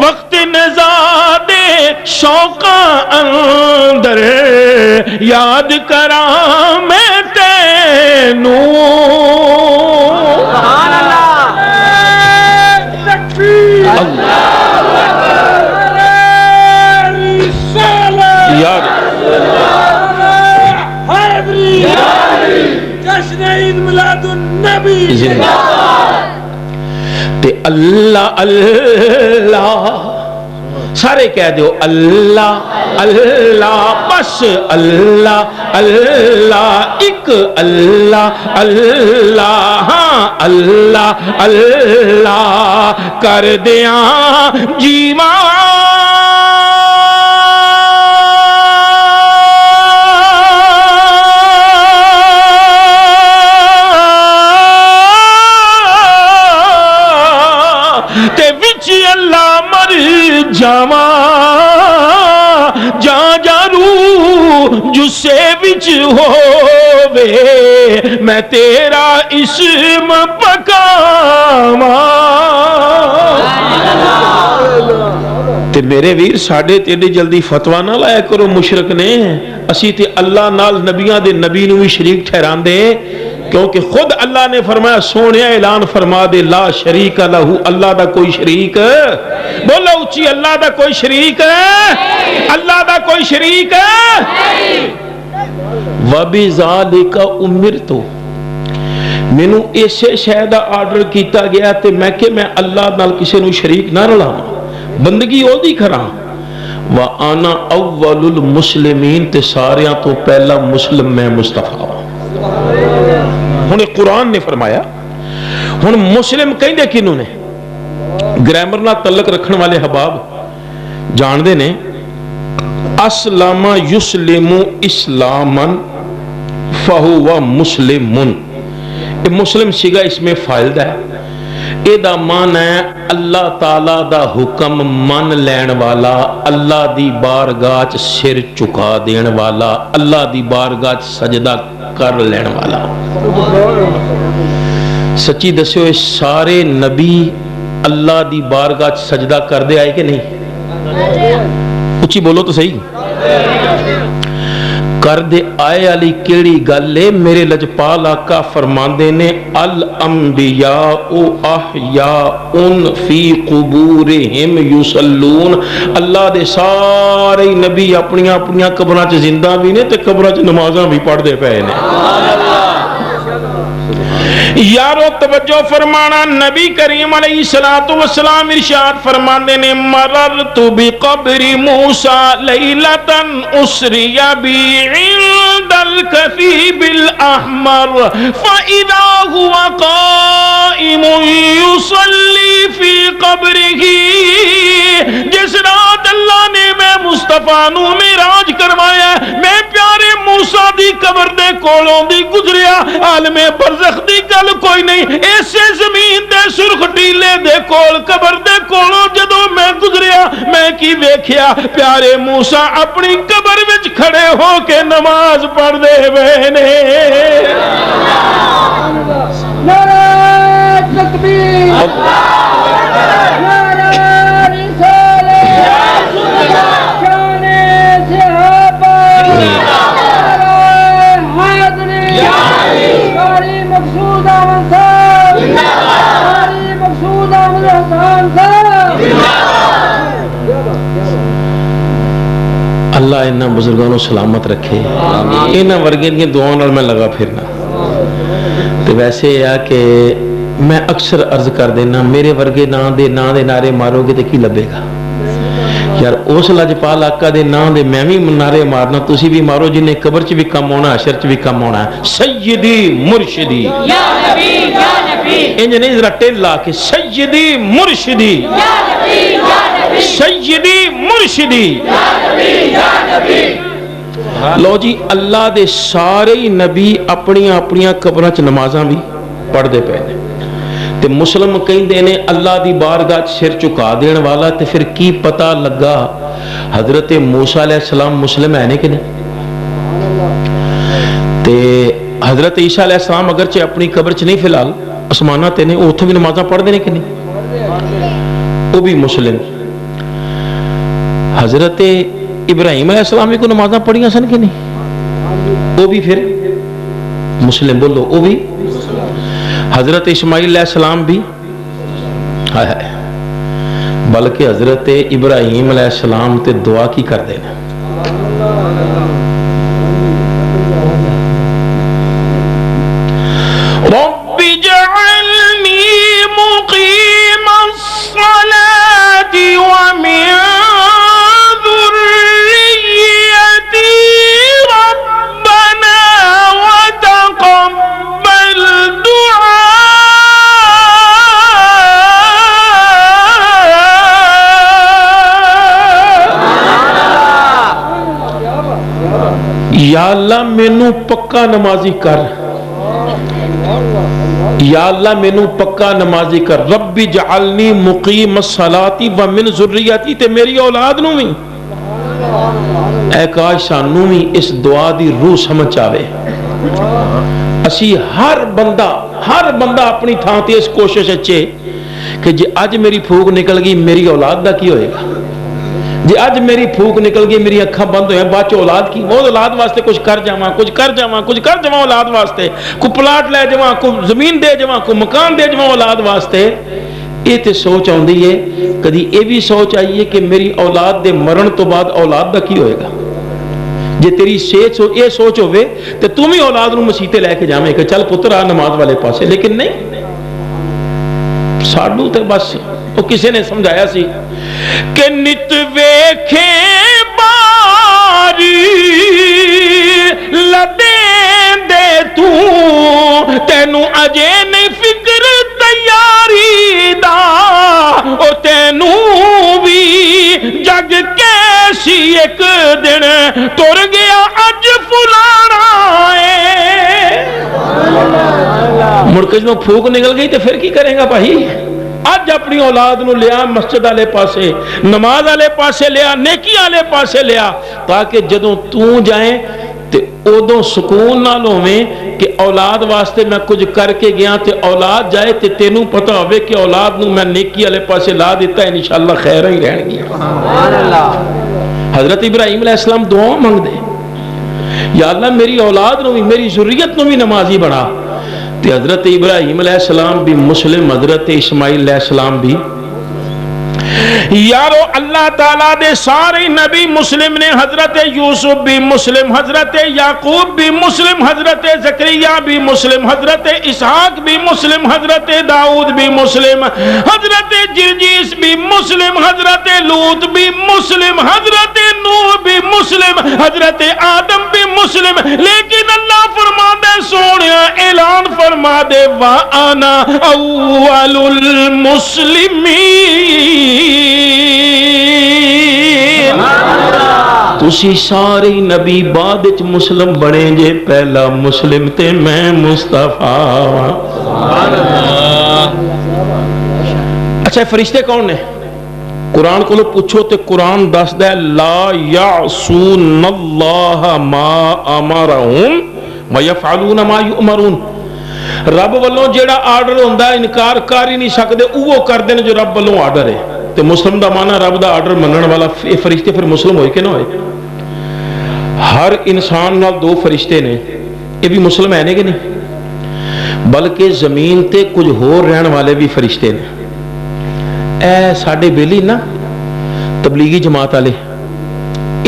وقت نزادے شوق اندر یاد کراں میں تینو سبحان اللہ تکبیر یار حیدری جشن عید میلاد النبی تے اللہ اللہ سارے کہہ دیو اللہ اللہ بس اللہ اللہ ایک اللہ اللہ ہاں اللہ اللہ کر دیاں جیواں تے وچ اللہ مر جاواں جاں جارو جسے وچ ہووے میں تیرا اسم پکاواں تے میرے ویر ساڈے تیڈے جلدی فتوا نہ لایا کرو مشرک نے اسی تے اللہ نال نبیاں دے نبی نو بھی شریک ٹھہراندے کیونکہ خود اللہ نے فرمایا سونے اعلان فرما دے لا شریک لہو اللہ دا کوئی شریک بولو اچھی اللہ دا کوئی شریک اللہ دا کوئی شریک وَبِذَالِكَ أُمِرْتُ مینو اسے شے دا آرڈر کیتا گیا تے میں کہ میں اللہ نال کسے نو شریک نہ رلاواں بندگی او دی کراں وَأَنَا أَوَّلُ الْمُسْلِمِينَ تے ساریاں تو پہلا مسلم میں مصطفیٰ ہن قرآن نے فرمایا ہن مسلم کہیں دے کنوں نے گرامر نہ تعلق رکھن والے حباب جان دے نے اسلام یسلم اسلاما فہو مسلمن مسلم سیگا اس میں فائل دا ہے اے دا مان ہے اللہ تعالی دا حکم من لین والا اللہ دی بارگاہ سر چکا دین والا اللہ دی بارگاہ سجدہ کر لین والا سچی دسیو اے سارے نبی اللہ دی بارگاہ سجدہ کر دے آئے کہ نہیں اچھی بولو تو صحیح کر دے آئے علی کیڑی گلے میرے لجپال آقا فرماندے نے الانبیاء احیاء فی قبورہم یصلون اللہ دے سارے نبی اپنیاں اپنیاں قبراں چ زندہ بھی نے تے قبراں چ نمازاں بھی پڑھ دے پئے نے یارو توجہ فرمانا نبی کریم علیہ السلام ارشاد فرماندے نے مررت بقبر موسیٰ لیلتاً اسری بی عند الکثیب الاحمر فاذا هو قائم یصلی فی قبرہ جس رات اللہ نے میں مصطفیٰ نو معراج کروایا میں پیارے موسیٰ دی قبر دے کولوں دی گزریا عالم برزخ دی گل کوئی نہیں ایسے زمین دے سرخ ٹیلے دے کول قبر دے کولوں جدوں میں گزریا میں کی ویکھیا پیارے موسیٰ اپنی قبر وچ کھڑے ہو کے نماز پڑھ دے وے نے نعرہ تکبیر نعرہ رسالت شان صحابہ نعرہ حیدری قاری مقصود احمد صاحب قاری مقصود احمد حسان صاحب اللہ انہاں بزرگانوں سلامت رکھے انہاں ورگے دیا دعاؤں نال میں لگا پھرنا تو ویسے یہ کہ میں اکثر عرض کر دینا میرے ورگے نا دے نعرے مارو گے تو کی لبے گا یار اس لجپال آقا دے نا دے میں بھی نعرے مارنا تسی بھی مارو جنہیں قبر چ بھی کم ہونا حشر چ بھی کم ہونا سیدی مرشدی یا نبی انج نہیں ذرا ٹیلا کہ سیدی مرشدی سیدی مرشدی. لو جی اللہ دے سارے نبی اپنی اپنی قبراں چ نمازاں بھی پڑھتے پے نے تے مسلم کہندے نے اللہ دی بارگاہ سر چکا دین والا. تے پھر کی پتہ لگا حضرت موسیٰ علیہ السلام مسلم ہے نے کہ نہیں؟ تے حضرت عیسیٰ علیہ السلام اگرچہ اپنی قبر چ نہیں فی الحال اسمانہ تے نے اوتھے بھی نمازاں پڑھدے نے کہ نہیں؟ وہ بھی مسلم. حضرت ابراہیم علیہ السلام بھی کو نمازاں پڑھیاں سن کہ نہیں؟ وہ بھی پھر مسلم. بولو وہ بھی. حضرت اسماعیل علیہ السلام بھی بلکہ حضرت ابراہیم علیہ السلام تے دعا کی کر دینا رب اجعلنی مقیم الصلاة ومن ذریتی ربنا وتقبل دعاء. یا اللہ مینوں پکا نمازی کر, یا اللہ مینوں پکا نمازی کر. رب اجعلنی مقیم الصلاۃ ومن ذریتی, تے میری اولاد نوں بھی اے کاش سانوں بھی اس دعا دی روح سمجھ آوے. اسی ہر بندہ اپنی تھان تے اس کوشش اچے کہ جی اج میری پھوک نکل گئی میری اولاد دا کی ہوئے گا, جی اج میری پھوک نکل گئی میری اکھاں بند ہوئے بعد اولاد کی, وہ اولاد واسطے کچھ کر جاواں اولاد واسطے, کوئی پلاٹ لے جاواں, کوئی زمین دے جاواں, کوئی مکان دے جاواں اولاد واسطے. یہ تے سوچ آندی ہے, کدی یہ بھی سوچ آئی ہے کہ میری اولاد دے مرن تو بعد اولاد دا کی ہوئے گا. جے تیری یہ سوچ ہوئے تو تم ہی اولاد نو مسیتے لے کے جاویں کہ چل پتر آ نماز والے پاسے. لیکن نہیں, ساڈو تے بس وہ کسی نے سمجھایا سی کہ نت ویکھے باری لدیں دے تینوں اجے نہیں فکر تیاری دا, او تینوں بھی جگ کیسی ایک دن تر گیا اج فلانا ہے. مڑکج میں پھوک نکل گئی تو پھر کی کریں گا بھائی؟ اج اپنی اولاد نو لیا مسجد والے پاسے, نماز والے پاسے لیا, نیکی والے پاسے لیا, تاکہ جدوں تو جائیں تے ادوں سکون نال ہوویں کہ اولاد واسطے میں کچھ کر کے گیا تے اولاد جائے تے تینوں پتہ ہوے کہ اولاد نو میں نیکی والے پاسے لا دیتا ہے, انشاءاللہ خیر ہی رہن گیا. سبحان اللہ. حضرت ابراہیم علیہ السلام دعا مانگ دے, یا اللہ میری اولاد نو بھی میری ذریت نو بھی نمازی بنا. تے حضرت ابراہیم علیہ السلام بھی مسلم, حضرت اسماعیل علیہ السلام بھی. یارو اللہ تعالیٰ دے سارے نبی مسلم نے, حضرت یوسف بھی مسلم, حضرت یعقوب بھی مسلم, حضرت زکریا بھی مسلم, حضرت اسحاق بھی مسلم, حضرت داؤد بھی مسلم, حضرت جرجیس بھی مسلم, حضرت لوط بھی مسلم, حضرت نوح بھی مسلم, حضرت آدم بھی مسلم. لیکن اللہ فرما دے سونیا اعلان فرما دے وَأَنَا أَوَّلُ الْمُسْلِمِينَ, تسی سارے نبی بعد وچ مسلم بنے جے, پہلا مسلم تے میں مصطفیٰ. اچھا فرشتے کون نے؟ قرآن کو پوچھو تے قرآن دس دے لا یعصون اللہ ما امرہم ویفعلون ما یؤمرون. رب والوں جیڑا آرڈر ہوندا ہے انکار کر ہی نہیں سکدے, وہ کردے نے جو رب والوں آرڈر ہے. تے مسلم دا معنی رب دا آرڈر منن والا. فرشتے پھر مسلم ہوئے کہ نہ ہوئے؟ ہر انسان نال دو فرشتے نے, یہ بھی مسلم ہے کہ نہیں؟ بلکہ زمین تے کچھ ہور رہن والے بھی فرشتے نے. اے ساڈے بیلی نا تبلیغی جماعت والے,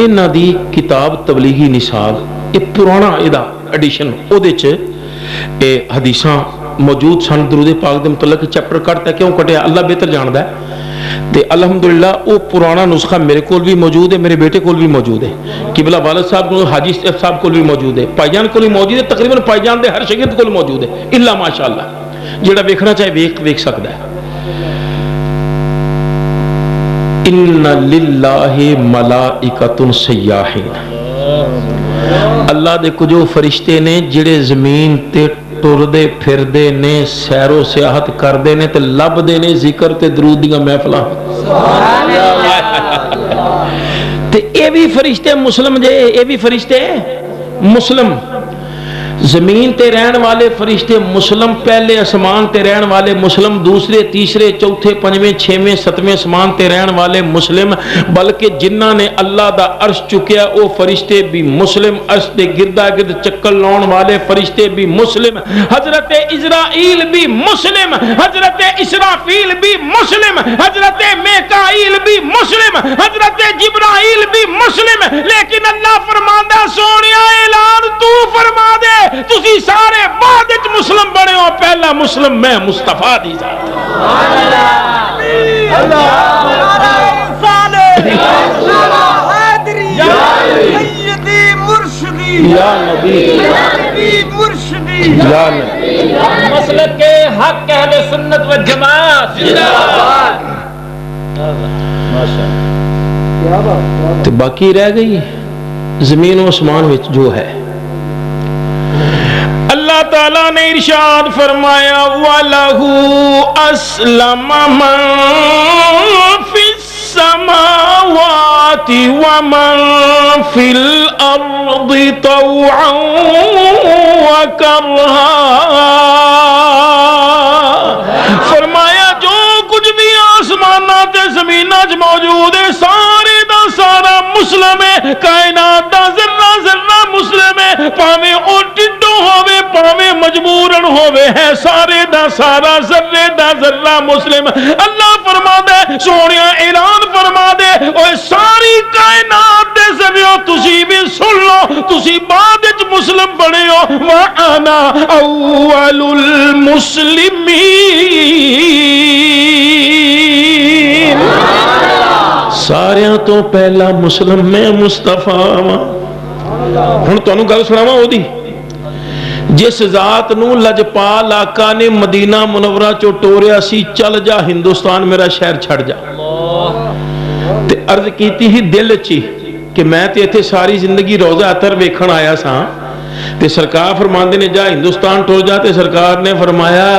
انہاں دی کتاب تبلیغی نصاب, یہ پرانا ایدا ایڈیشن, او دے چ اے حدیثاں موجود سن. درود پاک دے متعلق چیپٹر کٹتا کیوں کٹیا اللہ بہتر جاندا ہے. تے الحمدللہ وہ پرانا نسخہ میرے کول بھی موجود ہے, میرے بیٹے کول بھی موجود ہے, قبلہ والد صاحب کو, حاجی صاحب کول بھی موجود ہے, پائی جان کول بھی موجود ہے, تقریباً پائی جان دے ہر شاگرد کول موجود ہے الا ماشاءاللہ. جڑا ویکھنا چاہے ویکھ سکتا ہے. ان للہ ملائکۃ سیاحین، اللہ دے کچھ فرشتے نے جڑے زمین تے ٹردے پھردے نے، سیر و سیاحت کردے نے تے لبدے نے ذکر تے درود دیاں محفلاں. تے اے بھی فرشتے مسلم جے، اے بھی فرشتے مسلم. زمین تے رہن والے فرشتے مسلم، پہلے اسمان تے رہن والے مسلم، دوسرے تیسرے چوتھے پنجویں چھویں ستویں اسمان تے رہن والے مسلم، بلکہ جنہ نے اللہ دا عرش چکیا وہ فرشتے بھی مسلم، عرش دے گردا گرد چکر لاؤن والے فرشتے بھی مسلم، حضرت عزرائیل بھی مسلم، حضرت اسرافیل بھی مسلم، حضرت میکائیل بھی مسلم، حضرت جبرائیل بھی مسلم. لیکن اللہ فرماندا سونیا اعلان تو فرما دے تسی سارے بعد وچ مسلم بنے ہو، پہلا مسلم میں مصطفیٰ دی ذات. مسلک کے حق اہل سنت و جماعت تو باقی رہ گئی زمین و آسمان وچ جو ہے. اللہ تعالیٰ نے ارشاد فرمایا وَلَهُ أَسْلَمَ مَن فِي السَّمَاوَاتِ وَمَن فِي الْأَرْضِ طَوْعًا وَكَرْهًا. فرمایا جو کچھ بھی آسماناں تے زمیناں وچ موجود ہے سارے دا سارا مسلم ہے، کائنات دا ذرہ ذرہ مسلم ہے، پاویں او ٹڈو ہوے پاویں مجبورن ہوے ہے، سارے دا سارا ذرے دا ذرہ مسلم. اللہ فرما دے سونیا اعلان فرما دے اوے ساری کائنات دے ذریعے تسی بھی سن لو تسی بعد وچ مسلم بنے ہو. وانا اول المسلمین، ساریاں تو پہلا مسلم میں مصطفیٰ ہاں. ہن تانوں گل سناواں او دی جس ذات نو لجپال آقا نے مدینہ منورہ چو ٹوریا سی چل جا ہندوستان میرا شہر چھڑ جا، تے عرض کیتی ہی دل چی کہ میں تے ایتھے ساری زندگی روضہ عطر ویکھن آیا سا، تے سرکار فرماندے نے جا ہندوستان ٹور جا. تے سرکار نے فرمایا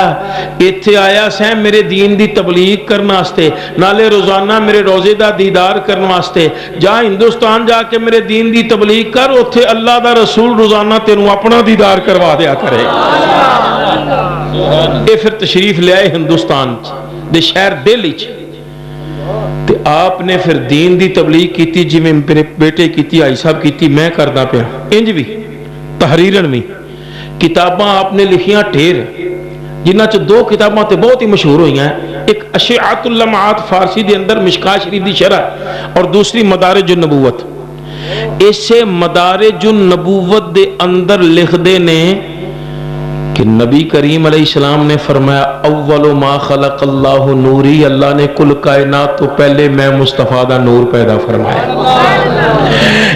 ایتھے آیا سیں میرے دین دی تبلیغ کرنا واسطے، نالے روزانہ میرے روزے دا دیدار کرنا واسطے. جا ہندوستان جا کے میرے دین دی تبلیغ کر، اوتھے اللہ دا رسول روزانہ تینوں اپنا دیدار کروا دیا کرے. اے پھر تشریف لے آئے ہندوستان دے شہر دل وچ، تے آپ نے پھر دین دی تبلیغ کیتی جویں میرے بیٹے کیتی، آئی صاحب کیتی، میں کردا پیا انج بھی تحریرن بھی. کتاباں آپ نے لکھیاں ٹھیر، جنہ چ دو کتاباں تے بہت ہی مشہور ہوئی ہیں، ایک اشعۃ اللمعات فارسی دے اندر مشکاۃ شریف دی شرح اور دوسری مدارج النبوت. اسے مدارج النبوت دے اندر لکھ دے نے کہ نبی کریم علیہ السلام نے فرمایا اول ما خلق اللہ نوری، اللہ نے کل کائنات تو پہلے میں مصطفیٰ دا نور پیدا فرمایا.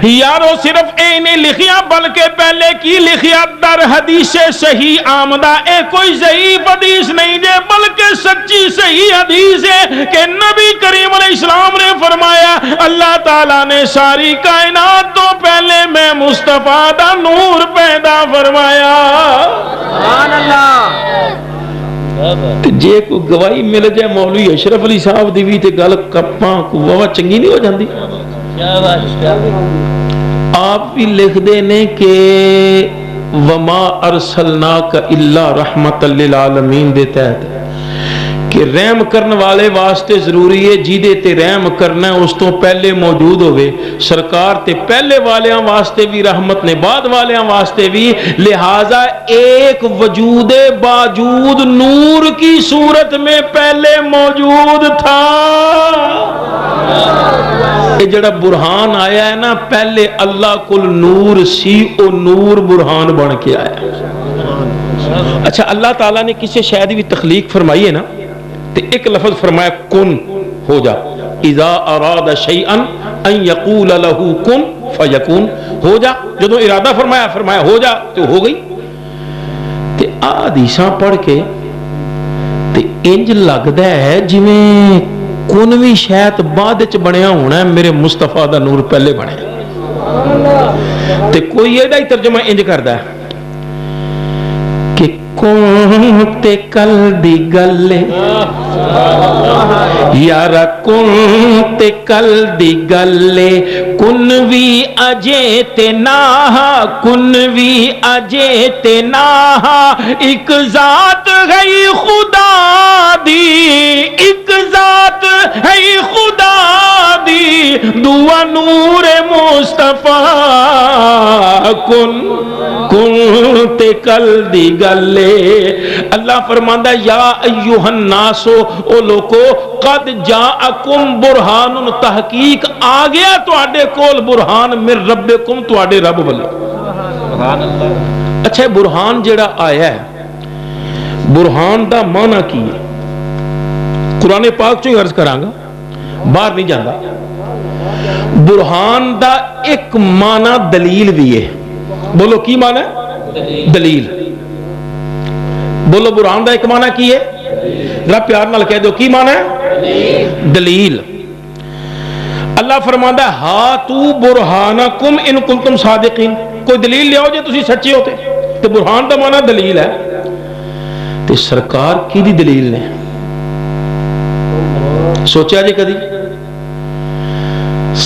یارو صرف اے نہیں لکھیا بلکہ پہلے کی لکھیا در حدیث صحیح آمدہ، اے کوئی ضعیف حدیث نہیں دے بلکہ سچی صحیح حدیث ہے کہ نبی کریم علیہ السلام نے فرمایا اللہ تعالیٰ نے ساری کائنات تو پہلے میں مصطفیٰ دا نور پیدا فرمایا. سبحان اللہ. جے کوئی گواہی مل جائے مولوی اشرف علی صاحب دی بھی تے گل کپاں کو واہ چنگی نہیں ہو جاندی. آپ بھی لکھ دے نے کہ وما ارسلناک الا رحمت للعالمین دے تحت کہ رحم کرنے والے واسطے ضروری ہے جیدے تے رحم کرنا ہے اس تو پہلے موجود ہوئے. سرکار تے پہلے والیاں واسطے بھی رحمت نے بعد والیاں واسطے بھی، لہٰذا ایک وجود باجود نور کی صورت میں پہلے موجود تھا. یہ جڑا برہان آیا ہے نا پہلے اللہ کل نور سی او نور برہان بن کے آیا. اچھا اللہ تعالیٰ نے کسی شاید بھی تخلیق فرمائی ہے نا تو ایک لفظ فرمایا کن ہو جا، اذا اراد شیئا ان یقول له کن فیکون، ہو جا. جدوں ارادہ فرمایا فرمایا ہو جا تو ہو گئی. تے حدیثاں پڑھ کے تے انج لگدا ہے جویں کون بھی شاید بعد چ بنیا ہونا ہے، میرے مصطفیٰ دا نور پہلے بنیا۔ تے کوئی یہ ہی ترجمہ انج کردا ہے کہ کون تے کل دی گلے یارا، کون تے کل دی گلے، کن وی اجے تے ناہا، کن وی اجے تے ناہا، ایک ذات ہے خدا دی، ایک ذات ہے خدا دی، دعا نور مصطفیٰ کن تے کل دی گلے۔ اللہ فرماندا یا ایھا الناس، او لوکو، قد جاءکم برہان، تحقیق آ گیا تواڈے کول برہان، من ربکم، تواڈے رب والوں۔ سبحان اللہ۔ اچھا برہان جڑا آیا ہے، برہان دا معنی کی ہے؟ قرآن پاک چوں عرض کراں گا، باہر نہیں جاندا۔ برہان دا ایک معنی دلیل بھی ہے، بولو کی معنی ہے؟ دلیل۔ بولو برہان دا ایک معنی کی ہے؟ ذرا پیار نال کہہ دو کی معنی ہے؟ دلیل۔ اللہ فرماندا ہے ہاتو برہانکم ان کنتم صادقین، کوئی دلیل لے آؤ جے تسی سچے ہوتے۔ تو برہان دا معنی دلیل ہے، تے سرکار کی دی دلیل نے سوچا جی کدی؟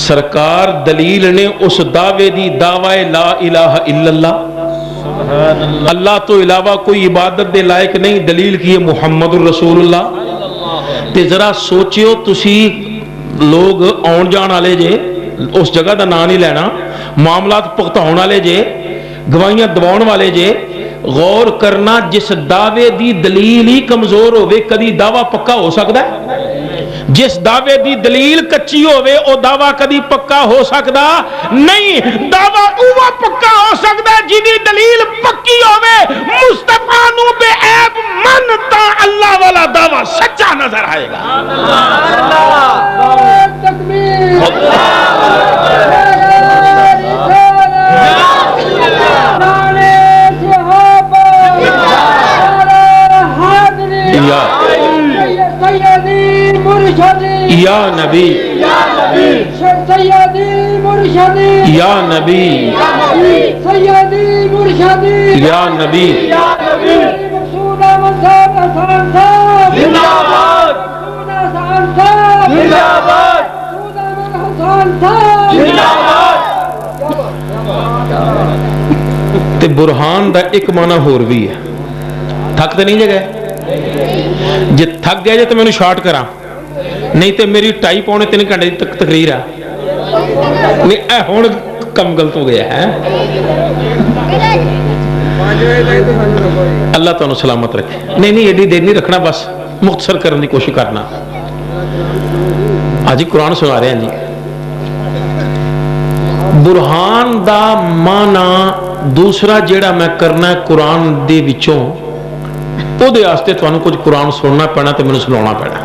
سرکار دلیل نے اس دعوے دی، دعوی لا الہ الا اللہ، اللہ تو علاوہ کوئی عبادت دے لائق نہیں، دلیل کی ہے محمد الرسول اللہ۔ تے ذرا سوچیو تسی لوگ آن جان والے جے، اس جگہ دا نام نہیں لینا، معاملات پختاؤن والے جے، گواہیاں دواؤن والے جے، غور کرنا جس دعوے دی دلیل ہی کمزور ہوئے کدی دعویٰ پکا ہو سکتا ہے؟ جس دعوے دی دلیل کچی ہوئے او دعویٰ کدی پکا ہو سکتا نہیں۔ دعویٰ اوہ پکا ہو سکتا ہے جی دلیل پکی ہوئے، مصطفیٰ نو بے عیب منتا اللہ والا دعویٰ سچا نظر آئے گا۔ یا نبی سیدی مرشدی، یا نبی سیدی مرشدی، یا نبی مقصود احمد صاحب حسان صاحب زندہ باد، مقصود حسان صاحب زندہ باد، مقصود احمد حسان صاحب زندہ باد۔ تے برہان دا ایک معنی ہور بھی ہے، تھک تے نہیں جگہ جے تھک گئے جے تو میں نے شارٹ کراں، نہیں تے میری 2.5 پونے 3 گھنٹے تک تقریر ہے، نہیں اے ہون کم غلط ہو گیا ہے۔ اللہ تعالیٰ سلامت رکھے، نہیں ایڈی دیر نہیں رکھنا، بس مختصر کرنے کی کوشش کرنا۔ آج قرآن سنا رہے ہیں جی۔ برہان دا معنی دوسرا جیڑا میں کرنا ہے قرآن دے وچوں، او دے واسطے تانوں کچھ قرآن سننا پینا تے مینوں سنانا پینا۔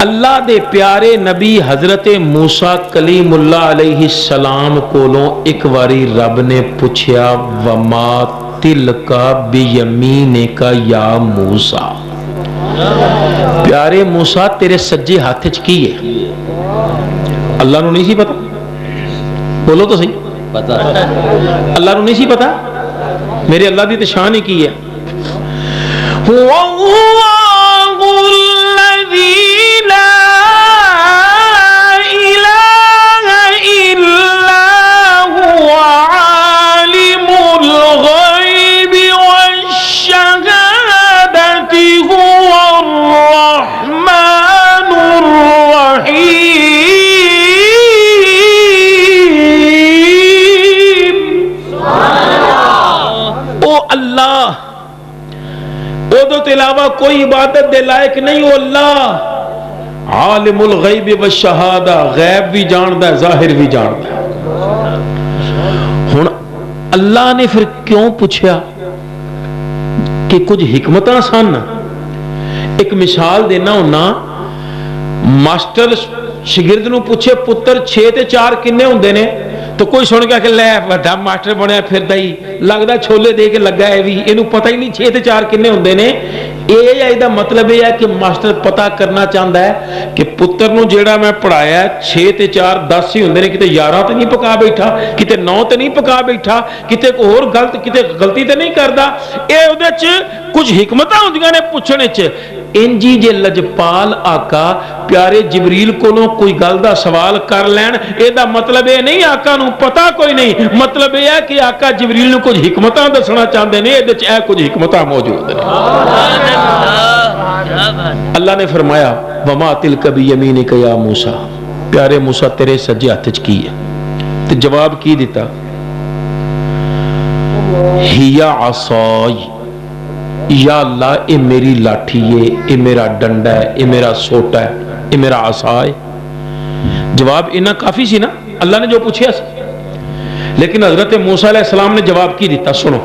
اللہ دے پیارے نبی حضرت موسیٰ کلیم اللہ علیہ السلام کولوں ایک واری رب نے پوچھیا وما تلکا بیمینک یا موسیٰ، پیارے موسیٰ تیرے سجے ہاتھ وچ کی ہے؟ اللہ نو نہیں سی پتا؟ بولو تو صحیح، پتا اللہ نو نہیں سی پتا؟ میرے اللہ دی تے شان ہی کی ہے۔ علاوہ کوئی عبادت دے لائق نہیں، وہ اللہ عالم الغیب والشہادہ، غیب بھی جاندا ہے ظاہر بھی جاندا ہے۔ ہن اللہ نے پھر کیوں پوچھا کہ کچھ حکمتاں سن۔ ایک مثال دینا ہونا، ماسٹر شاگرد نو پوچھے پتر 6 تے 4 کنے ہوندے نے؟ تو کوئی سن گیا کہ لے وڈا ماسٹر بنیا پھردا ہی لگدا چھولے دے کے لگا ہے بھی اینو پتہ ہی نہیں 6 تے 4 کنے ہوندے نے یہ دا مطلب یہ ہے کہ ماسٹر پتا کرنا چاہتا ہے کہ پتر نو جیڑا میں پڑھایا 6 تے 4 10 ہی ہوندے نے کتے 11 تے نہیں پکا بیٹھا کتے 9 تے نہیں پکا بیٹھا کتے اور غلطی تے نہیں کردا اے اودے چ کچھ حکمتاں ہوندیاں نے پوچھنے چ انجی جے لجپال آقا پیارے جبریل کولوں کوئی گل دا سوال کر لین اے دا مطلب یہ نہیں آقا نو پتا کوئی نہیں مطلب یہ ہے کہ آقا جبریل نو کچھ حکمتاں دسنا چاہتے ہیں اے چ کچھ حکمتاں موجود ہیں اللہ نے فرمایا وما تلک بیمینک یا موسیٰ پیارے موسیٰ تیرے سجے ہاتھ وچ کی ہے تے جواب کی دیتا ہیا عصائی یا اللہ اے میری لاٹھی ہے اے میرا ڈنڈا ہے اے میرا سوٹا ہے اے میرا عصا ہے جواب انہاں کافی سی نا اللہ نے جو پوچھیا سی لیکن حضرت موسیٰ علیہ السلام نے جواب کی دیتا سنو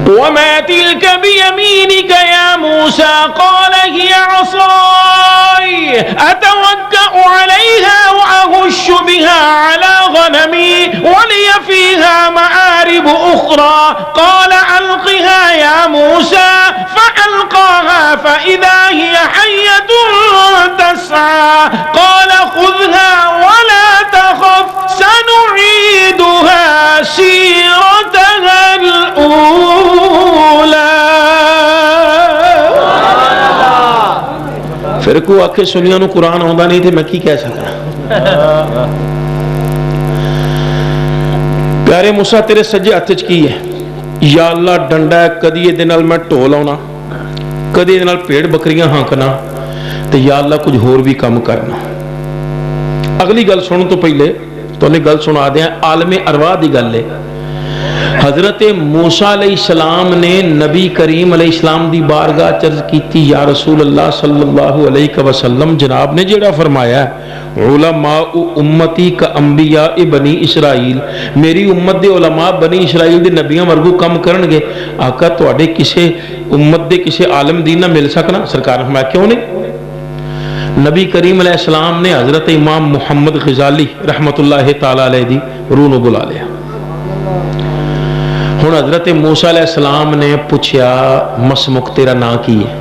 وَمَا تِلْكَ بِيَمِينِكَ يَا مُوسَىٰ قَالَ هِيَ عَصَايَ أَتَوَكَّأُ عَلَيْهَا وَأَهُشُّ بِهَا عَلَىٰ غَنَمِي وَلِيَ فِيهَا مَآرِبُ أُخْرَىٰ قَالَ أَلْقِهَا يَا مُوسَىٰ فَأَلْقَاهَا فَإِذَا هِيَ حَيَّةٌ تَسْعَىٰ قَالَ خُذْهَا وَلَا تَخَفْ سَنُعِيدُهَا سِيرَتَهَا الْأُولَىٰ پھر کو آکھے سنیاں نو قرآن آندا نہیں تھے میں کی کہہ سکنا پیارے موسیٰ تیرے سجے ہاتھ وچ کی ہے یا اللہ ڈنڈا ہے کدی یہ نال میں ٹول آنا کدی یہ نال پیڑ بکریاں ہانکنا تے یا اللہ کچھ ہور بھی کام کرنا اگلی گل سنن تو پہلے تو نے گل سنا دیا عالم ارواح دی گل ہے حضرت موسیٰ علیہ السلام نے نبی کریم علیہ السلام دی بارگاہ چرز کی تھی یا رسول اللہ صلی اللہ علیہ وسلم جناب نے جیڑا فرمایا علماء امتی کا انبیاء بنی اسرائیل میری امت دے علماء بنی اسرائیل دے نبیاں ورگو کم کرنگے آقا تو اڑے کسے امت دے کسے عالم دین نہ مل سکنا سرکار نے فرمایا کیوں نہیں نبی کریم علیہ السلام نے حضرت امام محمد غزالی رحمت اللہ تعالی علیہ دی روح نو بلا لیا ہن حضرت موسیٰ علیہ السلام نے پوچھیا مسمک تیرا نا کی ہے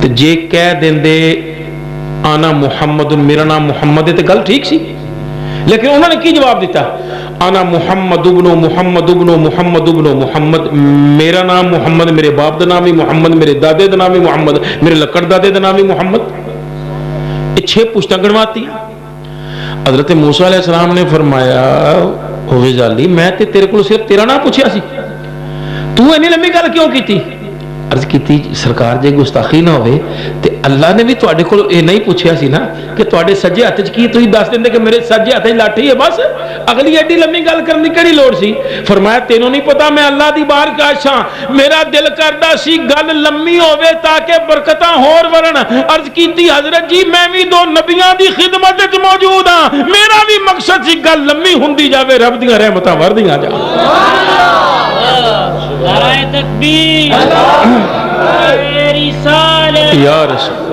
تے جے کہہ دیندے آنا محمد میرا نام محمد ہے تے گل ٹھیک سی لیکن انہوں نے کی جواب دیتا آنا محمد ابن محمد ابن محمد ابن محمد میرا نام محمد میرے باپ دا نام ہی محمد میرے دادے دا نام ہی محمد میرے لکڑ دادے دا نام ہی محمد یہ 6 پشتاں گنواتی حضرت موسیٰ علیہ السلام نے فرمایا غزالی میں تے تیرے کو صرف تیرا نام پوچھیا سی تو اینی لمبی گل کیوں کیتی عرض کیتی سرکار جے گستاخی نہ ہوئے تے اللہ نے بھی تواڈے کول اے نہیں پوچھیا سی نا کہ تواڈے سجے ہاتھ وچ کی تسی دس دیندے کہ میرے سجے ہاتھ وچ لاٹھی ہے بس اگلی ایڈی لمبی گل کرنے کیڑی لوڑ سی فرمایا تینوں نہیں پتا میں اللہ دی بارگاہ چھاں میرا دل کردا سی گل لمبی ہوے تاکہ برکتاں ہور ورن عرض کیتی حضرت جی میں بھی 2 نبیاں دی خدمت وچ موجود ہاں میرا بھی مقصد سی گل لمبی ہوندی جاوے رب دیاں رحمتاں وردیاں جا نعرہ تکبیر یا رسول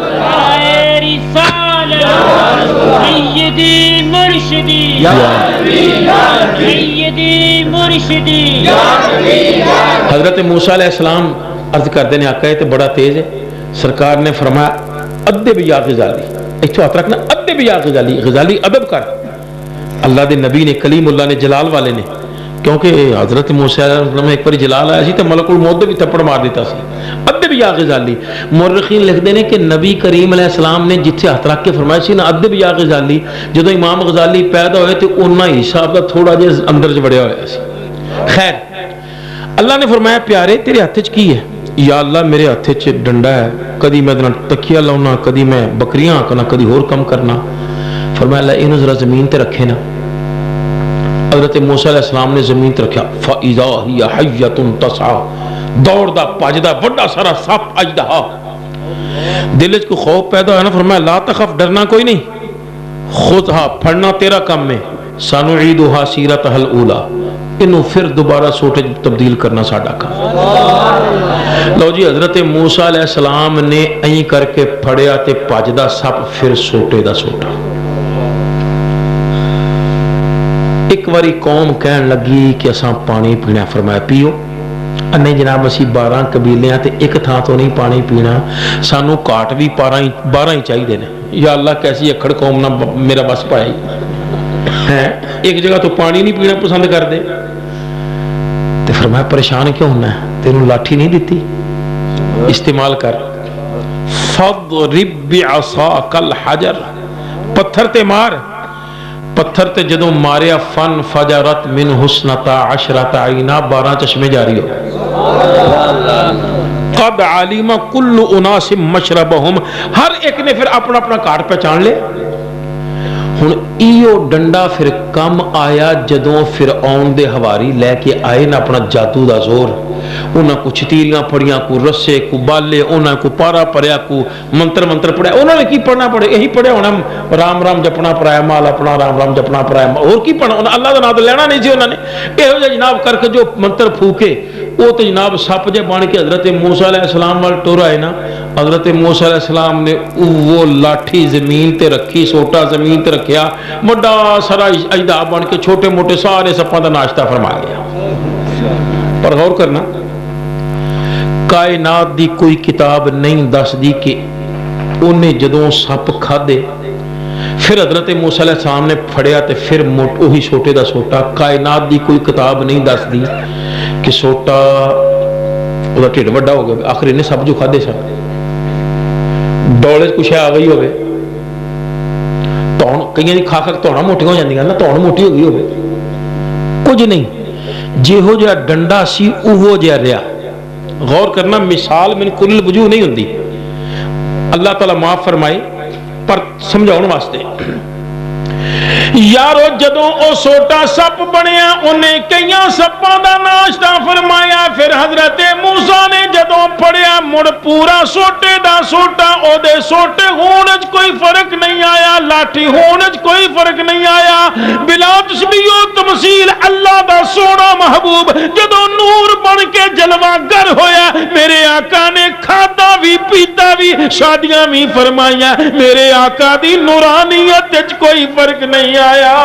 سیدی مرشدی سیدی مرشدی حضرت موسیٰ علیہ السلام عرض کردے نے آقا ہے تو بڑا تیز ہے سرکار نے فرمایا ادب یا غزالی ایتھوں ہاتھ رکھنا ادب یا غزالی غزالی ادب کر اللہ دے نبی نے کلیم اللہ نے جلال والے نے کیونکہ حضرت موسیٰ علیہ السلام ایک بار جلال آیا سی تو ملک الموت بھی تھپڑ مار دیتا سی ادب یا غزالی مورخین لکھ دے نے کہ نبی کریم علیہ السلام نے جتھے ہاتھ رکھ کے فرمایا سی نا ادب یا غزالی جدو امام غزالی پیدا ہوئے تو انہاں ہی صاحب دا تھوڑا جے اندر بڑھیا ہویا سی خیر اللہ نے فرمایا پیارے تیرے ہاتھ وچ کی ہے یا اللہ میرے ہاتھ وچ ڈنڈا ہے کدی میں تکیا لاؤنا کدی میں بکریاں آکنا کدی ہور کم کرنا فرمایا اللہ اینو ذرا زمین تے رکھے نا حضرت موسیٰ علیہ السلام نے زمین تے رکھا فَإِذَا هِيَ حَيَّةٌ تَسْعَىٰ دوڑ دا پاجدہ بڑا سارا سپ اجدہا دل وچ کو خوف پیدا ہے نا فرمایا لا تخف ڈرنا کوئی نہیں خودھا پھڑنا تیرا کام میں سَنُعِيدُهَا سِيرَتَهَا الْأُولَىٰ انہوں پھر دوبارہ سوٹے تبدیل کرنا ساڈا کام لو جی حضرت موسیٰ علیہ السلام نے این کر کے پھڑیا تے پاجدہ سپ پھر سوٹے دا سوٹا ایک باری قوم کہن لگی کہ اساں پانی پینا، فرمایا پیو۔ نہیں جناب اسی 12 قبیلیاں تے ایک تھان تو نہیں پانی پینا، سانو کاٹ بھی 12 ہی چاہیے نے۔ یا اللہ کیسی اکھڑ قوم نہ میرا بس پائی ہے، ایک جگہ تو پانی نہیں پینا پسند کر دے۔ تے فرمایا پریشان کیوں ہونا ہے، تینوں لاٹھی نہیں دیتی، استعمال کر۔ فَضْرِبْ بِعَصَاكَ الْحَجَرَ، پتھر تے مار۔ پتھر تے جدوں ماریا فن فجرت من حسنتا عشرت عینا، 12 چشمے جاری ہو۔ قد علم کل اناس مشربہم، ہر ایک نے پھر اپنا اپنا کاٹ پہچان لے۔ ہن ایو ڈنڈا پھر کم آیا جدوں فرعون دے ہواری لے کے آئے نا اپنا جادو دا زور، انہاں کو چھتیلیاں پڑیاں، کو رسے، کو بالے، انہاں کو پارا پڑیا، کو منتر پڑھیا۔ انہوں نے کی پڑھنا پڑے، یہی پڑھیا ہونا رام رام جپنا پرایا مال اپنا، رام رام جپنا پرایا مال، اور کی پڑھنا، اللہ دا نام لینا نہیں سی انہوں نے۔ یہو جہ جناب کر کے جو منتر پھوکے وہ تو جناب سپ جہ بن کے حضرت موسیٰ علیہ السلام وال ٹر آئے نا۔ حضرت موسیٰ علیہ السلام نے وہ لاٹھی زمین تے رکھی، سوٹا زمین تے رکھیا، بڑا سارا اجدا بن کے چھوٹے موٹے سارے سپاں دا ناشتہ فرما گیا۔ پر غور کرنا، کائنات دی کوئی کتاب نہیں دس دی کہ انہیں جدوں سپ کھادے پھر حضرت موسیٰ علیہ السلام نے پھڑیا تے پھر وہی سوٹے دا سوٹا۔ کائنات دی کوئی کتاب نہیں دس دی کہ سوٹا وہ ٹھڈ وڈا ہو گیا، آخر انہیں سب جو کھادے سن ڈولے کچھ آ گئی ہوگی، کئی کھا کھا توڑا موٹی ہو جاندیاں نا، توڑ موٹی ہو گئی ہوگی، کچھ نہیں، جہو جہا ڈنڈا سی اوہو جہا رہا۔ غور کرنا، مثال من کل الوجوہ نہیں ہوندی، اللہ تعالیٰ معاف فرمائے پر سمجھاؤن واسطے۔ یارو جدوں او سوٹا سپ بنیا انہیں کئیاں سپاں دا ناشتہ فرمایا، پھر حضرت موسیٰ نے جدوں پڑھیا مڑ پورا سوٹے دا سوٹا، او دے سوٹے ہونج کوئی فرق نہیں آیا، لاٹھی ہونج کوئی فرق نہیں آیا، بلا تشبیہ و تمثیل اللہ دا سونا محبوب جدوں نور بن کے جلوہ گر ہویا، میرے آقا نے کھادا بھی پیتا بھی شادیاں بھی فرمائیاں، میرے آقا دی نورانیت وچ کوئی فرق نہیں آیا۔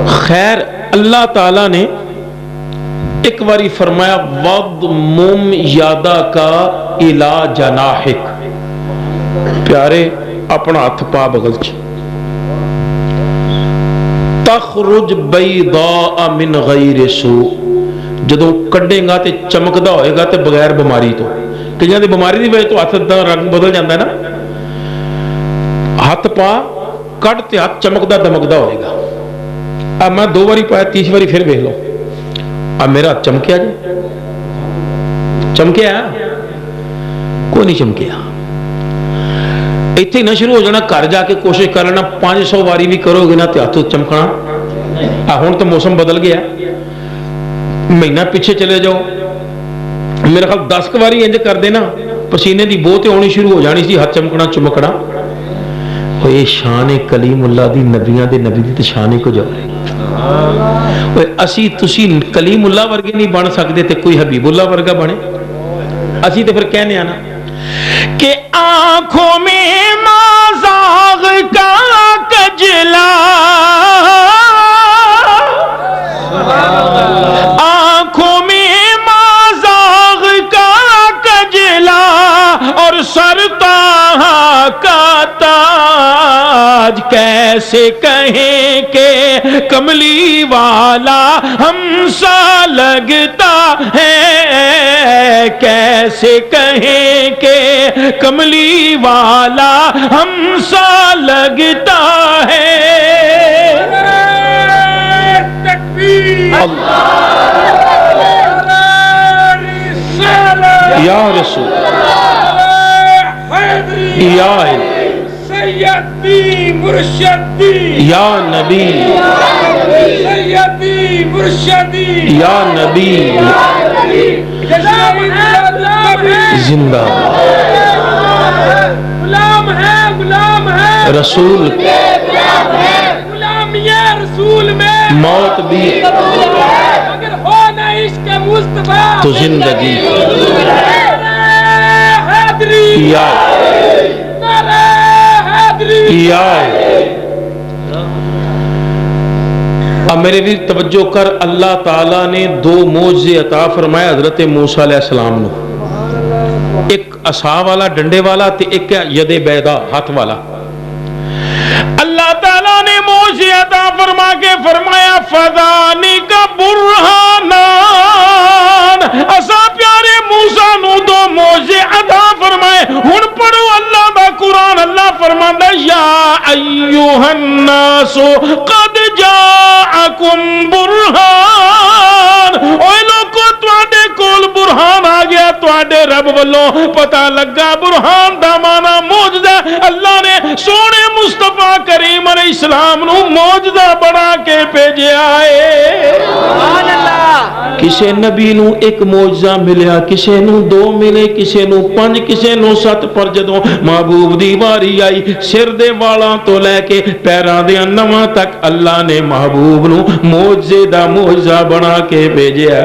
خیر اللہ تعالیٰ نے ایک باری فرمایا وَضْمُمْ يَدَكَ إِلَى جَنَاحِكَ، پیارے اپنا ہاتھ پا بغل چ، تخرج بیضاء من غیر سوء، جدوں کڈے گا تے چمکدا ہوئے گا تے بغیر بیماری تو، کئی دی بیماری دی وجہ تو ہاتھ دا رنگ بدل جاتا ہے نا، ہاتھ پا کٹ تے ہاتھ چمکدا دمکدا ہوئے گا۔ اب میں 2 باری پایا، 3 باری پھر دیکھ لو، اب میرا ہاتھ چمکیا جی، چمکیا کوئی نہیں چمکیا۔ اتنے نہ شروع ہو جانا، گھر جا کے کوشش کر لینا 500 باری بھی کرو گے نا تو ہاتھ چمکنا۔ ہوں تو موسم بدل گیا، مہینہ پیچھے چلے جاؤ، میرے خیال 10 باری انج کر دینا پسینے دی بو تے ہونی شروع ہو جانی سی، ہاتھ چمکنا چمکنا۔ یہ شان کلیم اللہ دی، نبیاں دے نبی دی تے شان کو جاؤ رہے، اسی تسی کلیم اللہ ورگے نہیں بن سکتے تے کوئی حبیب اللہ ورگا بنے؟ اسی تے پھر کہنے آنا کہ آنکھوں میں مازاغ کا کجلا، آنکھوں میں مازاغ کا کجلا، اور سر تاہا کا تاج، کیسے کہیں کہ کملی والا ہم سا لگتا ہے، کیسے کہیں کہ کملی والا ہم سا لگتا ہے۔ یا رسول یا سیدی مرشدی یا نبی سیدی مرشدی یا نبی زندہ غلام ہے، غلام ہے رسول، غلام یہ رسول میں موت بھی اگر ہو نہ عشق مصطفیٰ تو زندگی حیدری یا حیدری یا اب میرے بھی توجہ کر, اللہ تعالیٰ نے دو معجزے عطا فرمائے حضرت موسیٰ علیہ السلام نو, ایک عصا والا ڈنڈے والا تے ایک ید بیضا ہاتھ والا. اللہ تعالیٰ نے معجزے عطا فرما کے فرمایا فذانک برہانان, اسا پیارے موسیٰ نو دو معجزے عطا فرمائے. ہن پڑھو اللہ دا قرآن. اللہ فرماندا یا ایھا الناس قد جاءکم برہان, اوے لوگو تواڈے کول برہان آ گیا, تواڈے رب والوں پتہ لگا. برہان دا معنی معجزہ. اللہ نے سونے مصطفیٰ کریم علیہ السلام نو معجزہ بنا کے بھیجیا ہے. سبحان اللہ. کسے نبی نو ایک معجزہ ملیا, کسے نو دو ملے, کسے نو 5, کسے نو 7, پر جدوں محبوب دی واری آئی سر دے والاں تو لے کے پیراں دے نواں تک اللہ نے محبوب نو معجزے دا معجزہ بنا کے بھیجیا.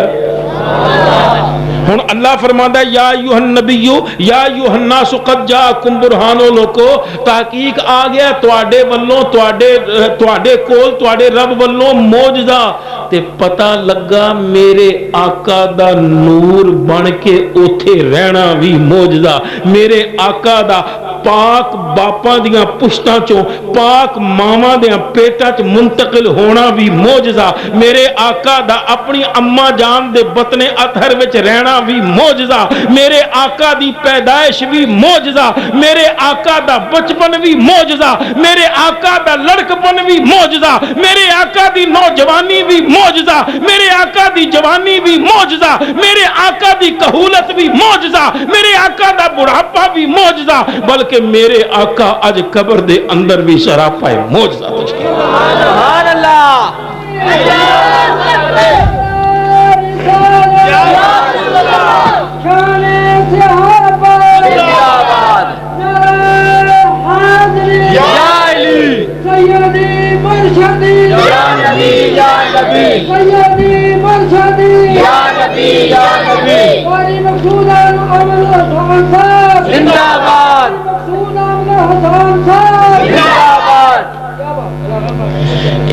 ہن اللہ فرماندا ہے یا ایھا النبی یا ایھا الناس قد جاءکم برہان, لوکو تحقیق آ گیا تواڈے والوں, تواڈے کول تواڈے رب والوں معجزہ. تے پتہ لگا میرے آقا دا نور بن کے اوتھے رہنا بھی معجزہ. میرے آقا دا پاک باپاں دیاں پشتاں چوں پاک ماواں دیاں پیٹاں چ منتقل ہونا بھی معجزہ. میرے آقا دا اپنی اماں جان دے بطن اطہر وچ رہنا بھی معجزہ. میرے آقا دی پیدائش بھی معجزہ. میرے آقا دا بچپن بھی معجزہ. میرے آقا دا لڑکپن بھی معجزہ. میرے آقا دی نوجوانی بھی معجزہ. میرے آقا دی جوانی بھی معجزہ. میرے آقا دی کہولت بھی معجزہ. میرے آقا دا بڑھاپا بھی معجزہ. بلکہ میرے آقا اج قبر دے اندر بھی سراپا ہے معجزہ. سبحان اللہ.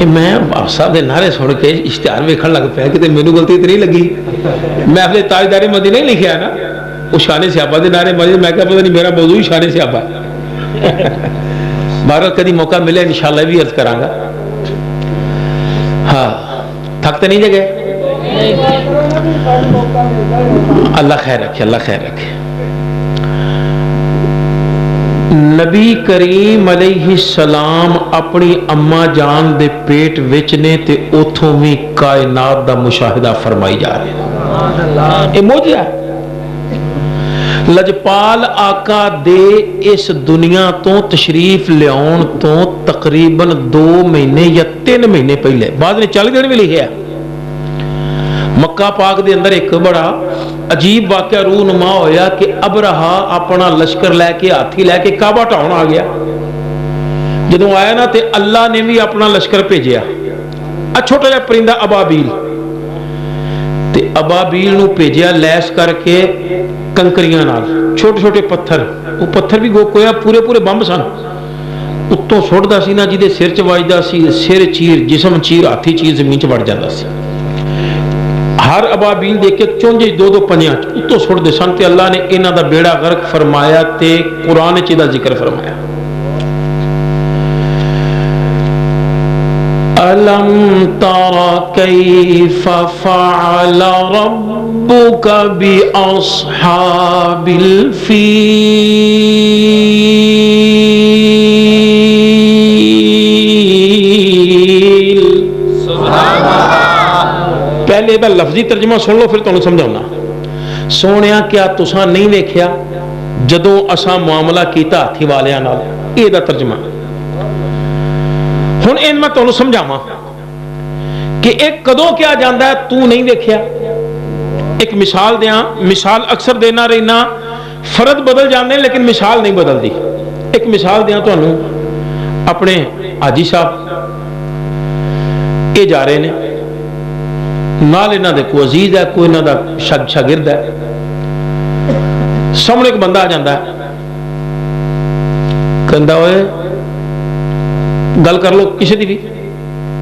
میں صاحب دے نعرے سن کے اشتہار ویکھن لگ پیا کہ مینوں غلطی تے نہیں لگی. میں اپنے تاجدار مدینہ نہیں لکھیا نا, وہ شان صحابہ دے نعرے مدینہ. میں کہا پتہ نہیں میرا موضوع ہی شان صحابہ ہے. بہرحال کدی موقع ملے انشاءاللہ بھی عرض کراں گا. ہاں تھک تو نہیں جگہ. اللہ خیر رکھے, اللہ خیر رکھے. نبی کریم علیہ السلام اپنی اما جان دے پیٹ وچ نے تے اوتھوں بھی کائنات دا مشاہدہ فرمائی جا رہے. یہ معجزہ ہے. لجپال آقا دے اس دنیا تو تشریف لیاؤن تو تقریباً 2 مہینے یا 3 مہینے پہلے, بعد نے 40 دن بھی لکھے ہے, مکہ پاک دے اندر ایک بڑا عجیب واقعہ رونما ہویا کہ ابرہا اپنا لشکر لے کے ہاتھی لے کے کعبہ ٹھاؤن آ گیا. جدوں آیا نا تے اللہ نے بھی اپنا لشکر بھیجیا. چھوٹا جہا پرندہ ابابیل, تے ابابیل نو بھیجیا لیس کر کے کنکریاں نال, چھوٹے چھوٹے پتھر. وہ پتھر بھی گویا پورے پورے بمب سن. اتوں سٹدا سی نا جہدے سر چ وجدا سی, سر چیر, جسم چیر, ہاتھی چیر زمین چ وڑ جاندا سی. ہر ابابیل دیکھ کے چونجے 2-2 پنجیاں اتوں سٹدے سن تے اللہ نے انہاں دا بیڑا غرق فرمایا تے قرآن چ دا ذکر فرمایا. أَلَمْ تَرَ كَيْفَ فَعَلَ رَبُّكَ بِأَصْحَابِ الْفِيلِ. پہلے دا لفظی ترجمہ سن لو پھر تمہیں سمجھاؤنا. سونیا کیا تساں نہیں دیکھیا جدوں اساں معاملہ کیتا ہاتھی والیاں نال. یہ دا ترجمہ. ہن این میں تمہیں سمجھاواں کہ ایک کدوں کیا جاندا ہے تو نہیں دیکھیا. ایک مثال دیاں, مثال اکثر دینا رہنا, فرد بدل جاندے لیکن مثال نہیں بدلدی. ایک مثال دیاں تانوں, اپنے حاجی صاحب یہ جا رہے نے, نال انہاں دے کوئی عزیز ہے, کوئی انہاں دا شاگرد ہے. سامنے ایک بندہ آ جاندا ہے, کہندا ہوئے گل کر لو کسی دی بھی.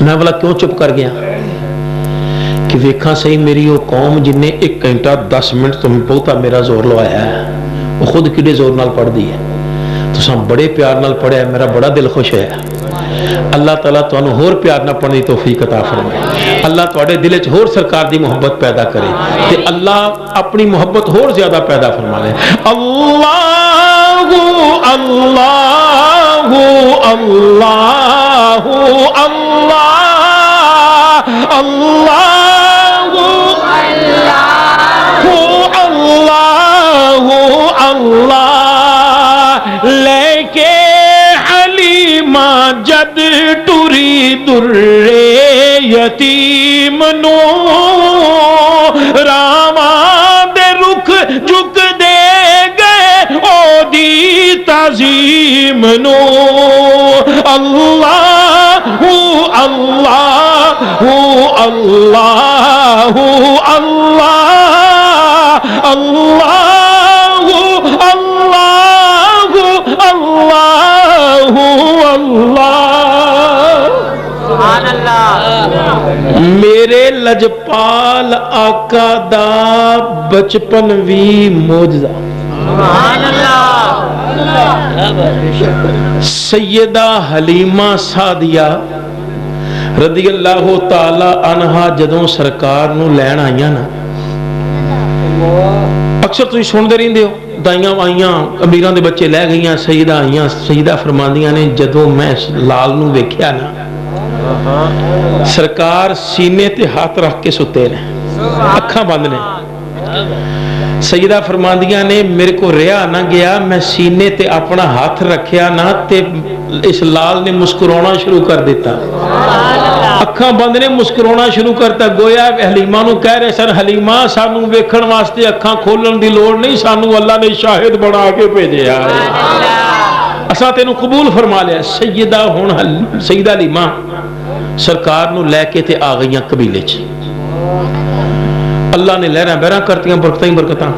میں بولا کیوں چپ کر گیا کہ ویکھاں صحیح میری وہ قوم جن نے 1 گھنٹہ 10 منٹ تمہیں بہتا میرا زور لوایا ہے وہ خود کڈے زور نال پڑھ دی ہے تو بڑے پیار نال پڑھیا میرا بڑا دل خوش ہوا اللہ تعالیٰ تمہیں ہور پیار نہ پڑھنے کی توفیق عطا فرمائے اللہ تواڈے دل وچ ہور سرکار دی محبت پیدا کرے تے اللہ اپنی محبت ہور زیادہ پیدا فرما لے اللہ اللہ اللہ اللہ اللہ اللہ اللہ لے کے حلیمہ جد ٹری در یتیم نو راما دے رخ جھک دے گئے او دی تعظیم نو اللہ اللہ اللہ اللہ اللہ اللہ سبحان اللہ میرے لجپال آقا دا بچپن وی موجزہ سبحان اللہ سیدہ حلیمہ سعدیہ رضی اللہ تعالی عنہا جدوں سرکار نو لین آئیاں نا اکثر تسی سن دے رہندے ہو دائیاں آئیاں امیراں دے بچے لے گئیاں سیدہ آئیاں سیدہ فرماندیاں نے جدوں میں لال نو ویکھیا نا سرکار سینے تے ہاتھ رکھ کے ستے نے اکھاں بند نے سیدہ فرماندیاں نے میرے کو رہا نہ گیا میں سینے تے اپنا ہاتھ رکھیا نہ تے اس لال نے مسکرانا شروع کر دیتا اکھاں بند نے مسکرانا شروع کرتا گویا حلیمہ نو کہہ رہے سن حلیمہ سانو ویکھن واسطے اکھاں کھولن دی لوڑ نہیں سانو اللہ نے شاہد بنا کے بھیجیا ہے اساں تینوں قبول فرما لیا سیدہ ہن سیدہ حلیمہ سرکار نو لے کے تے آ گئیاں قبیلے چ اللہ نے لہراں بہراں کرتیاں برکتاں ہی برکتاں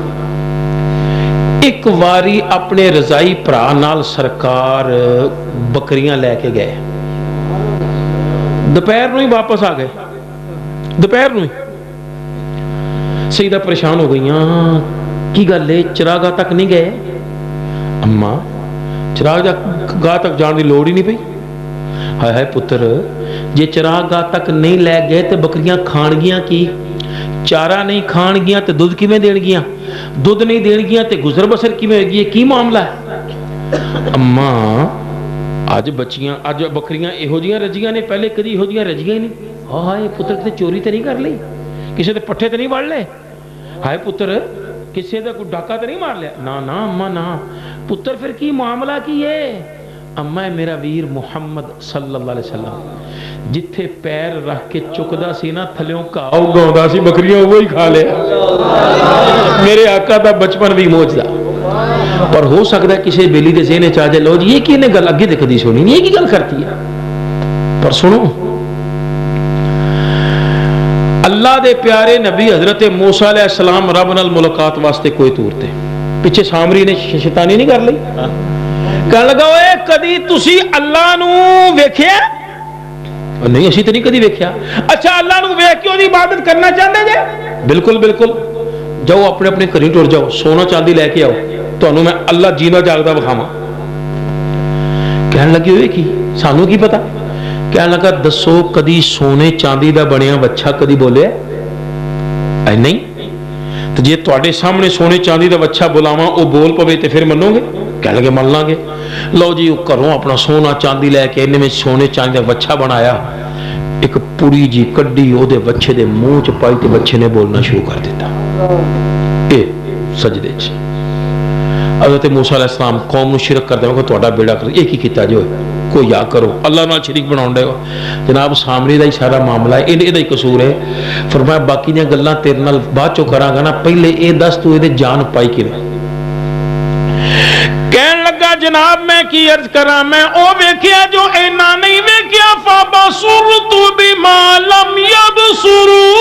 ایک واری اپنے رضائی بھرا نال سرکار بکریاں لے کے گئے دوپہر نو ہی واپس آ گئے دوپہر نو ہی سیدہ پریشان ہو گئیاں کی گل ہے چراغاہ تک نہیں گئے اما چراغاہ تک جان دی لوڑ ہی نہیں پئی ہائے ہائے پتر جے چراغاہ تک نہیں لے گئے تے بکریاں کھان گیاں کی چارہ نہیں کھان گیاں تے دودھ کیویں دین گیاں دودھ نہیں دین گیاں تے گزر بسر کیویں ہوگی یہ کی معاملہ ہے اما اج بچیاں اج بکریاں یہو جیاں رجیاں نے پہلے کدی یہو جیاں رجیاں ہی نہیں ہائے پتر کتے چوری تے نہیں کر لئی کسے دے پٹھے تے نہیں وڑ لے ہائے پتر کسے دا کوئی ڈاکہ تے نہیں مار لیا نا نا اما نا پتر پھر کی معاملہ کی ہے اما میرا ویر محمد صلی اللہ علیہ وسلم جتھے پیر رکھ کے چکدا سی نا تھلیوں گھاؤ گاؤندا سی بکریاں وہی کھا لیا میرے آقا دا بچپن بھی موجزہ پر ہو سکتا ہے کسی بیلی دے ذہن چاہ جائے لو جی یہ کی نے گل اگے دیکھ دی سونی نہیں یہ کی گل کرتی ہے پر سنو اللہ دے پیارے نبی حضرت موسیٰ علیہ السلام رب نال ملاقات واسطے کوئی تور تے پیچھے سامری نے شیطانی نہیں کر لئی کہنے لگا اوے کدی تسی اللہ نو ویکھیا نہیں اسی تے نہیں کدی ویکھیا اچھا اللہ نو ویکھ کے اودی عبادت کرنا چاہندے جے بالکل بالکل جاؤ اپنے اپنے گھر ٹر جاؤ سونا چاندی لے کے آؤ تانوں میں اللہ جینا جاگدا بکھاواں کہنے لگے ہوئے کی سانوں کی پتا کہنے لگا دسو کدی سونے چاندی دا بنیا بچہ کدی بولے اے نہیں تو جے تواڈے سامنے سونے چاندی دا بچہ بلاواں او بول پوے تے پھر منو گے کہنے لگے من لاں گے لو جی گھروں اپنا سونا چاندی لے کے انہیں میں سونے چاندی دا بچہ بنایا ایک پوری جی کڈی او دے بچے دے منہ چ پائی تے بچے نے بولنا شروع کر دیتا اے سجدے چ حضرت موسیٰ علیہ السلام قوم نو شرک کر دے کہ تہاڈا بیڑا کر ایک ہی کیتا جو کوئی یا کرو اللہ نال شریک بناون دے جناب سامنے دا ہی سارا معاملہ ہے اے دا ہی قصور ہے فرمایا باقی دیاں گلاں تیرے نال بعد چوں کراں گا نا پہلے اے دس تو اے دے جان پائی کیویں کہن لگا جناب میں کی عرض کراں میں او ویکھیا جو اینا نہیں ویکھیا فبصرت بما لم يبصروا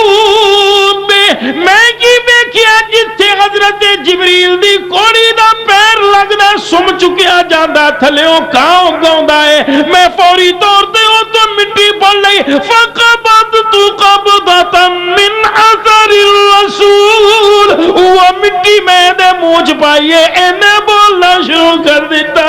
میں کی ویکھیا جتھے حضرت جبریل دی کوڑی دا پیر لگدا ਸੁੰਮ ਚੁੱਕਿਆ ਜਾਂਦਾ ਥੱਲਿਓਂ ਕਾਂ ਉਗਾਉਂਦਾ ਏ ਮੈਂ ਫੌਰੀ ਤੌਰ ਤੇ ਉਹ ਤੋਂ ਮਿੱਟੀ ਪੜ ਲਈ ਫਕਬਦ ਤੂੰ ਕਬਦਤਮ ਮਿਨ ਅਜ਼ਰ ਰਸੂਲ ਉਹ ਮਿੱਟੀ ਮੈਂ ਦੇ ਮੂੰਹ ਚ ਪਾਈਏ ਇਹਨੇ ਬੋਲਣਾ ਸ਼ੁਰੂ ਕਰ ਦਿੱਤਾ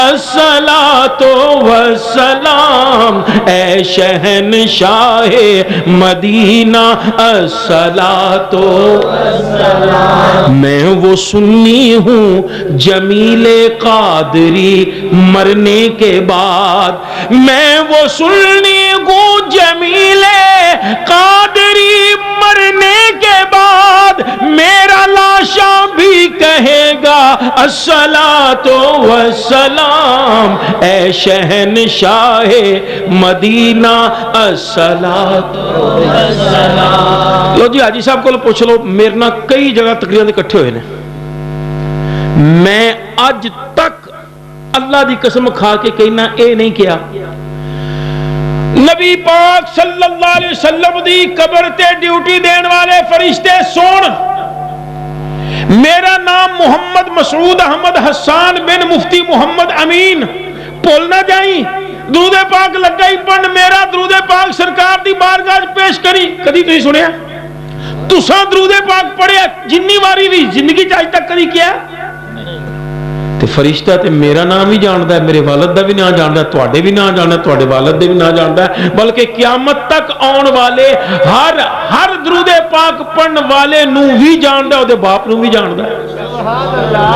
الصلاۃ والسلام اے شہنشاہ مدینہ الصلاۃ والسلام میں وہ سنی ہوں جمیل قادری مرنے کے بعد میں وہ سنی ہوں جمیل قادری مرنے کے بعد میرا لاشا بھی کہے گا الصلاۃ والسلام اے شہنشاہ مدینہ الصلاۃ والسلام. لو جی حاجی صاحب کو پوچھ لو میرے نال کئی جگہ تقریراں اکٹھے ہوئے نے میں اج تک اللہ دی قسم کھا کے کہنا اے نہیں کیا نبی پاک صلی اللہ علیہ وسلم دی قبر تے ڈیوٹی دین والے فرشتے سن میرا نام محمد مسعود احمد حسان بن مفتی محمد امین بھول نہ جائیں درود پاک لگائی پڑھ میرا درود پاک سرکار دی بارگاہ پیش کری کدی تسی سنیا تساں درود پاک پڑھیا جنی واری بھی زندگی چ اج تک کدی کیا تے فرشتہ تے میرا نام ہی جاندا ہے میرے والد دا بھی نام جاندا ہے تواڈے بھی نام جاندا ہے تواڈے والد دے بھی نام جاندا ہے بلکہ قیامت تک آن والے ہر درود پاک پڑھن والے نو بھی جاندا ہے او دے باپ نو بھی جاندا ہے. سبحان اللہ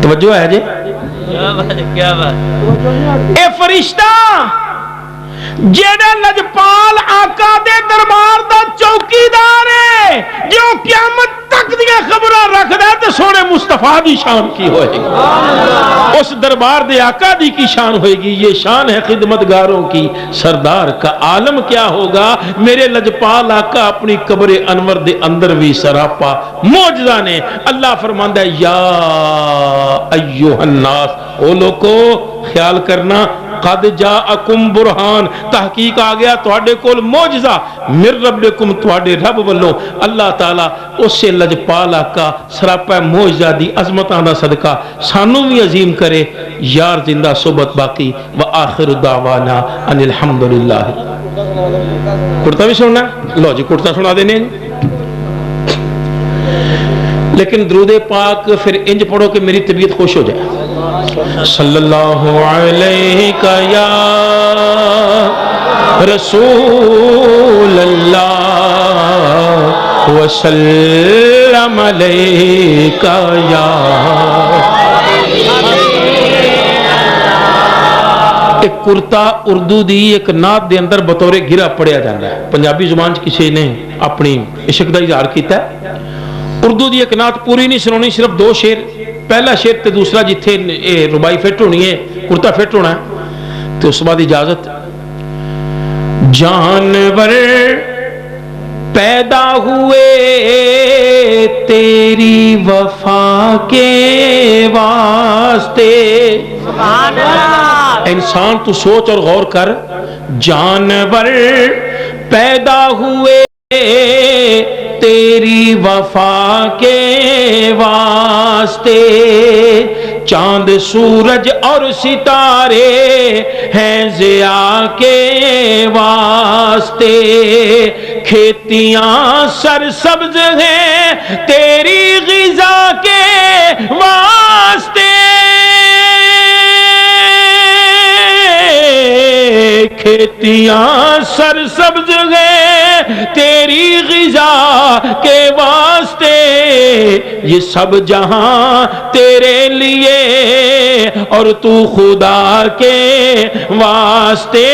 توجہ ہے جی کیا بات اے فرشتہ جیڑا لجپال آقا دے دربار دا چوکیدار ہے جو قیامت تک دی خبراں رکھدا ہے تے سونے مصطفیٰ دی شان کی ہوئے گی اس دربار دے آقا دی کی شان ہوئے گی. یہ شان ہے خدمتگاروں کی سردار کا عالم کیا ہوگا میرے لجپال آقا اپنی قبر انور دے اندر بھی سراپا معجزہ نے. اللہ فرماندا ہے یا ایھا الناس او لوگو خیال کرنا قد جاءکم برہان تحقیق آ گیا تواڈے کول معجزہ من ربکم تواڈے رب والوں. اللہ تعالی اس سے لجپال آقا سراپا معجزہ دی عظمتاں دا صدقہ سانو بھی عظیم کرے یار زندہ صحبت باقی وآخر دعوانا ان الحمدللہ. کرتا بھی سننا لو جی کرتا سنا دینے لیکن درود پاک پھر انج پڑھو کہ میری طبیعت خوش ہو جائے. صلی اللہ علیہ یا رسول اللہ وسلم علیہ یا ایک کرتا اردو دی ایک نعت دے اندر بطور گرا پڑھیا جاتا ہے. پنجابی زبان کسی نے اپنی عشق دا اظہار کیتا ہے. اردو دی ایک نعت پوری نہیں سنونی صرف دو شعر پہلا شعر تے دوسرا جتھے ربائی فٹ ہونی ہے کرتا فٹ ہونا ہے تو اس بعد اجازت. جانور پیدا ہوئے تیری وفا کے واسطے. سبحان اللہ. انسان تو سوچ اور غور کر جانور پیدا ہوئے تیری وفا کے واسطے چاند سورج اور ستارے ہیں ضیاء کے واسطے کھیتیاں سرسبز ہیں تیری غذا کے واسطے کھیتیاں سرسبز ہیں تیری غذا کے واسطے یہ سب جہاں تیرے لیے اور تو خدا کے واسطے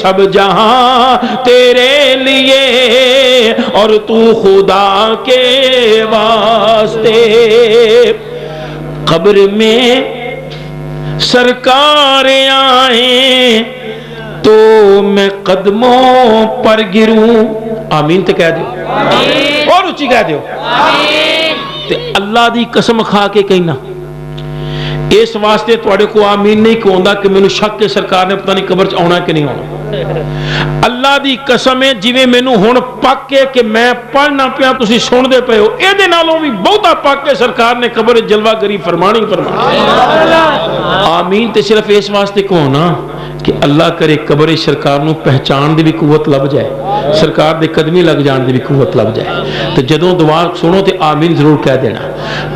سب جہاں تیرے لیے اور تو خدا کے واسطے. قبر میں سرکار آئیں تو میں قدموں پر گروں. آمین تے کہہ دیو اور اچھی کہہ دیو تے اللہ دی قسم کھا کے کہنا اس واسطے تواڈے کو آمین نہیں کہوندا کہ مینوں شک کہ سرکار نے پتہ نہیں قبر چ آنا کہ نہیں آنا. اللہ دی قسم ہے جویں مینوں ہن پک کے کہ میں پڑھنا پیا تسی سن دے پئے ہو اے دے نالوں بھی بہتا پک کے سرکار نے قبر جلوہ گری فرمانی آمین تے صرف اس واسطے کہو نا کہ اللہ کرے قبر سرکار نو پہچان دی بھی قوت لب جائے سرکار دے قدمی لگ جان دی بھی قوت لب جائے تو جدوں دعا سنو تے آمین ضرور کہہ دینا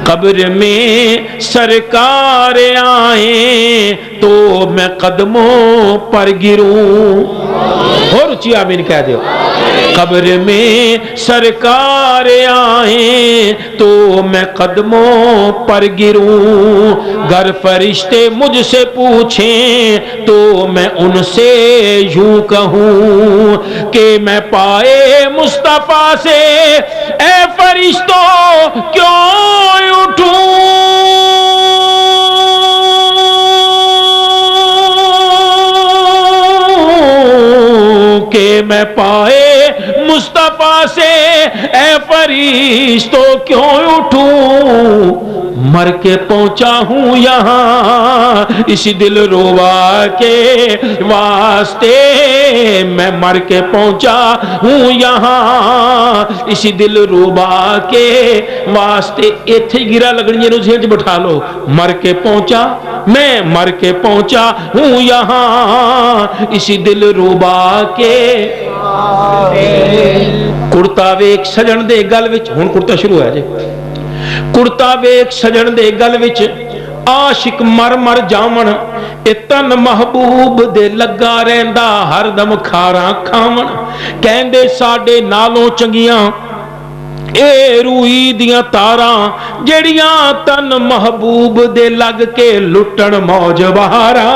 قبر میں سرکار آئیں تو میں قدموں پر گروں اور اچھی آمین کہہ دیو قبر میں سرکار آئیں تو میں قدموں پر گروں گر فرشتے مجھ سے پوچھیں تو میں ان سے یوں کہوں کہ میں پائے مصطفیٰ سے اے فرشتوں کیوں اٹھوں کہ میں پائے مصطفیٰ سے اے فرشتوں کیوں اٹھوں مر کے پہنچا ہوں یہاں اسی دل ربا کے واسطے میں مر کے پہنچا ہوں یہاں اسی دل ربا کے واسطے ایتھے گرا لگنی نو ذہن وچ بٹھا لو مر کے پہنچا میں مر کے پہنچا ہوں یہاں اسی دل ربا کے کرتا ویک سجن دے گل وچ ہن کرتا شروع ہے جی کرتا ویک سجن دے گل وچ عاشق مر مر جاون اے تن محبوب دے لگا رہندا ہر دم کھاراں کھاون کہندے ساڈے نالوں چنگیاں اے روئی دیاں تاراں جڑیاں تن محبوب دے لگ کے لٹن موج بہاراں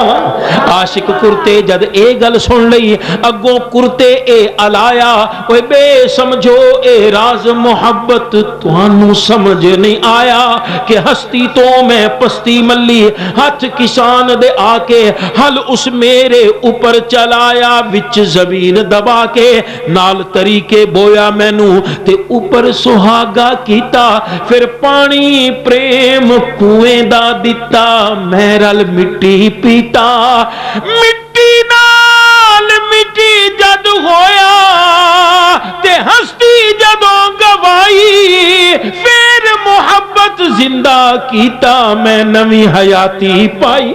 عاشق کرتے جد اے گل سن لئی اگوں کرتے اے الایا اوے بے سمجھو اے راز محبت تانوں سمجھ نہیں آیا کہ ہستی تو میں پستی ملی ہاتھ کسان دے آ کے حل اس میرے اوپر چلایا وچ زمین دبا کے نال طریقے بویا مینوں تے اوپر سہاگا کیتا پھر پانی پریم کنویں دا دتا میں رل مٹی پیتا مٹی نال مٹی جد ہویا تے ہستی جدوں گوائی پھر محبت زندہ کیتا میں نویں حیاتی پائی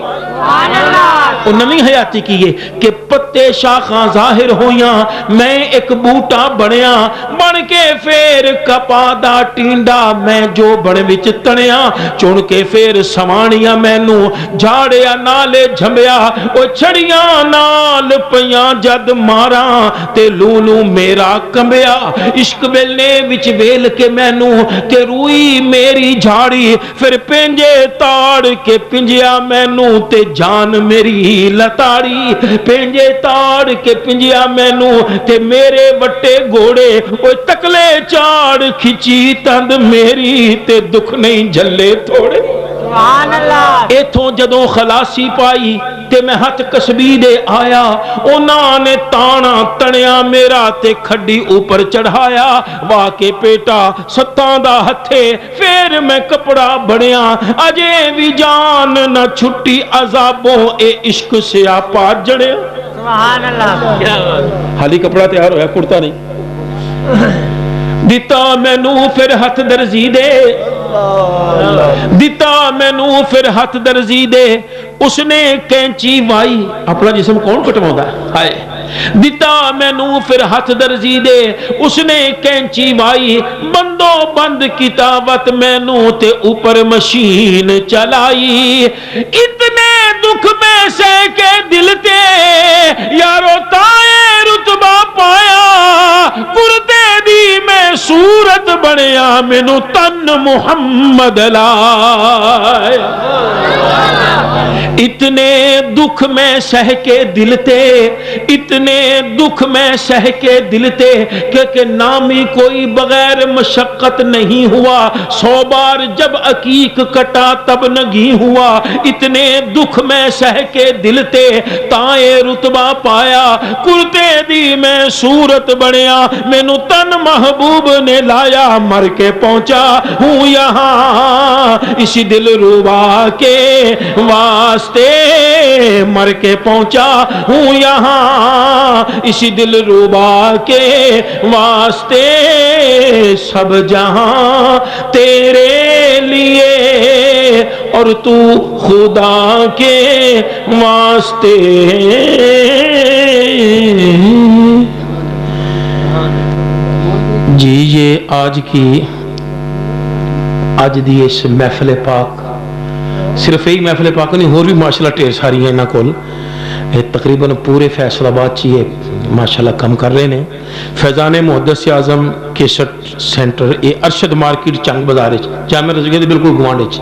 وہ نویں حیاتی کیے کہ پتے شاخاں ظاہر ہویاں میں ایک بوٹا بنیا بن کے پھر کپا دا ٹینڈا میں جو بن وچ تنیا چن کے پھر سوانیاں مینوں جھاڑیا نالے جھمبیا او چھڑیاں نال پیاں جد ماراں تے لولو میرا کمبیا عشق ویلنے وچ ویل کے مینوں تے روئی میری جھاڑی پھر پنجے تاڑ کے پنجیا مینوں تے جان میری لتاڑی پنجے تاڑ کے پنجیا مینوں تے میرے وٹے گھوڑے او تکلے چاڑ کھچی تند میری تے دکھ نہیں جھلے تھوڑے سبحان اللہ ایتھوں جدوں خلاصی پائی تے میں ہاتھ کسبی دے آیا انہاں نے تانا تنیا میرا تے کھڈی اوپر چڑھایا واہ کے پیٹا ستاں دا ہتھے پھر میں کپڑا بنیا اجے بھی جان نہ چھٹی عذابوں اے عشق سے آپا جڑیا سبحان اللہ حالی کپڑا تیار ہویا کرتا نہیں دیتا مینوں پھر ہاتھ درزی دے دیتا مینوں پھر ہاتھ درزی دے اس نے کینچی وائی اپنا جسم کون کٹواؤں ہائے دیتا مینوں پھر ہاتھ درزی دے اس نے کینچی وائی بندو بند کتابت مینوں تے اوپر مشین چلائی اتنے دکھ میں سے کے دل تے یارو تائے رتبہ پایا کرتے دی میں صورت بنیا مینوں تن محمد لایا اتنے دکھ میں سہ کے دل تے اتنے دکھ میں سہ کے دل تے کہ نامی کوئی بغیر مشقت نہیں ہوا 100 بار جب عقیق کٹا تب نگی ہوا اتنے دکھ میں سہ کے دل تے تائے رتبہ پایا کرتے دی میں صورت بنیا مینوں تن محبوب نے لایا مر کے پہنچا ہوں یہاں اسی دل ربا کے واسطے مر کے پہنچا ہوں یہاں اسی دل ربا کے واسطے سب جہاں تیرے لیے اور تو خدا کے واسطے جی یہ آج دی اس محفل پاک صرف یہی محفل پاک نہیں اور بھی ماشاءاللہ ٹھیر ساری ہیں انہاں کول تقریباً پورے فیصل آباد چیئے ماشاءاللہ کم کر رہے ہیں فیضان محدث اعظم کیسٹ سینٹر یہ ارشد مارکیٹ چنگ بازار جامع رضویہ دے بالکل گوانڈ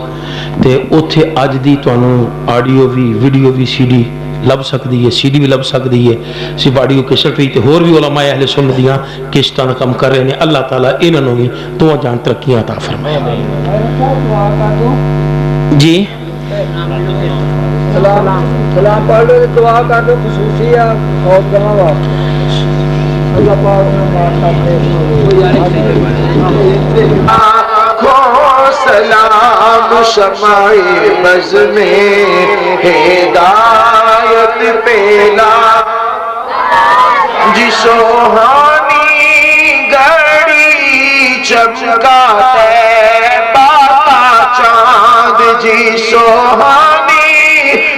تے اوتھے اج دی تانوں آڈیو بھی ویڈیو بھی سی ڈی لب سکتی ہے سی ڈی بھی لب سکتی ہے صرف آڈیو کیسٹ بھی تے ہور بھی علماء اہل سنت دیاں کیسٹاں کم کر رہے ہیں اللہ تعالیٰ انہاں نوں بھی تو جان ترقیاں عطا فرمائے جی سلام پڑھ لو دعا کر دو خصوصیہ اور جمع اللہ پاک نے سلام شمع بز میں ہدایت پیلا جی سوہانی گھڑی چمکا طیبہ کا چاند جی سوہانی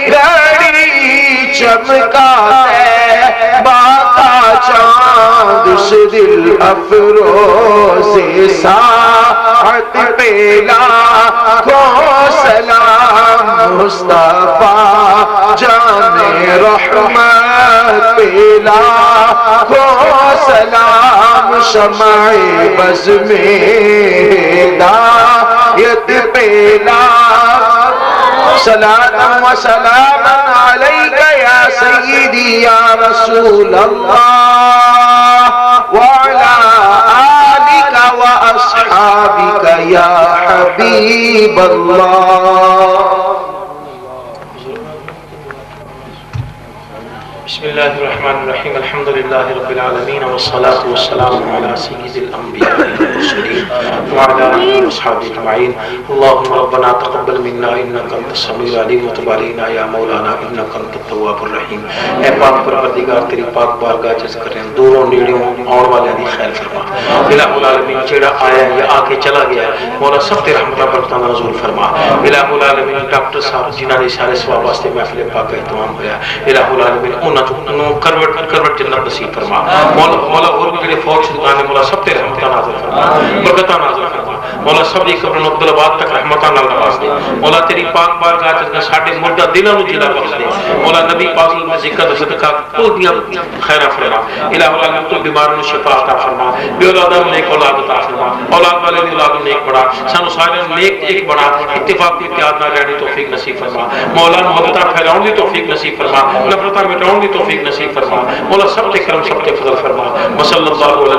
گھڑی چمکا طیبہ کا چاند اس دل افروز ساعت پیلا کو سلام مصطفیٰ جان رحمت پیلا کو سلام شمع بز میں ہدایت پیلا صلاة و سلام علیک یا سیدی یا رسول اللہ وعلا آلک و اصحابک یا حبیب اللہ بسم اللہ الرحمن الرحیم الحمد للہ رب العالمین والصلاة والسلام علی سید الانبیاء والمرسلین وعلی آلہ واصحابہ اجمعین اللہم ربنا تقبل منا انک انت السمیع العلیم وتب علینا یا مولانا انک انت التواب الرحیم اے پاک پروردگار تیری پاک بارگاہ جس کریں دوروں نیڑیوں آن والے دی خیر فرما الہ العالمین جیڑا آیا یا آ کے چلا گیا مولا سب تے رحمتہ برکتہ نازل فرما الہ العالمین ڈاکٹر صاحب جنہاں نے سارے ثواب واسطے محفل پاک کا اہتمام ہویا الہ العالمین کروٹ جنت نصیب فرما مولا اور بھی فوج شدگانے مولا سب تے رحمتہ نازل فرما برکتہ نازل فرما مولا سب دی قبر نقدل آباد تک رحمتہ نال نواز دے مولا تیری پاک بارگاہ جس نے ساڑھے مردہ دلوں نو جلا بخش دے مولا نبی پاک میں ذکر صدقہ کل دیا خیرہ فرما الہ العالمین تو بیماروں نے شفا عطا فرما بے اولادہ نیک اولاد عطا فرما اولاد والے نے اولاد نیک بڑا سانو سارے نیک ایک بڑا اتفاق کی اتحاد نہ رہنے توفیق نصیب فرما مولا محبتہ پھیلاؤں دی توفیق نصیب فرما نفرتہ مٹاؤں دی توفیق نصیب فرما مولا سب تے کرم سب تے فضل فرما وصلی اللہ علیہ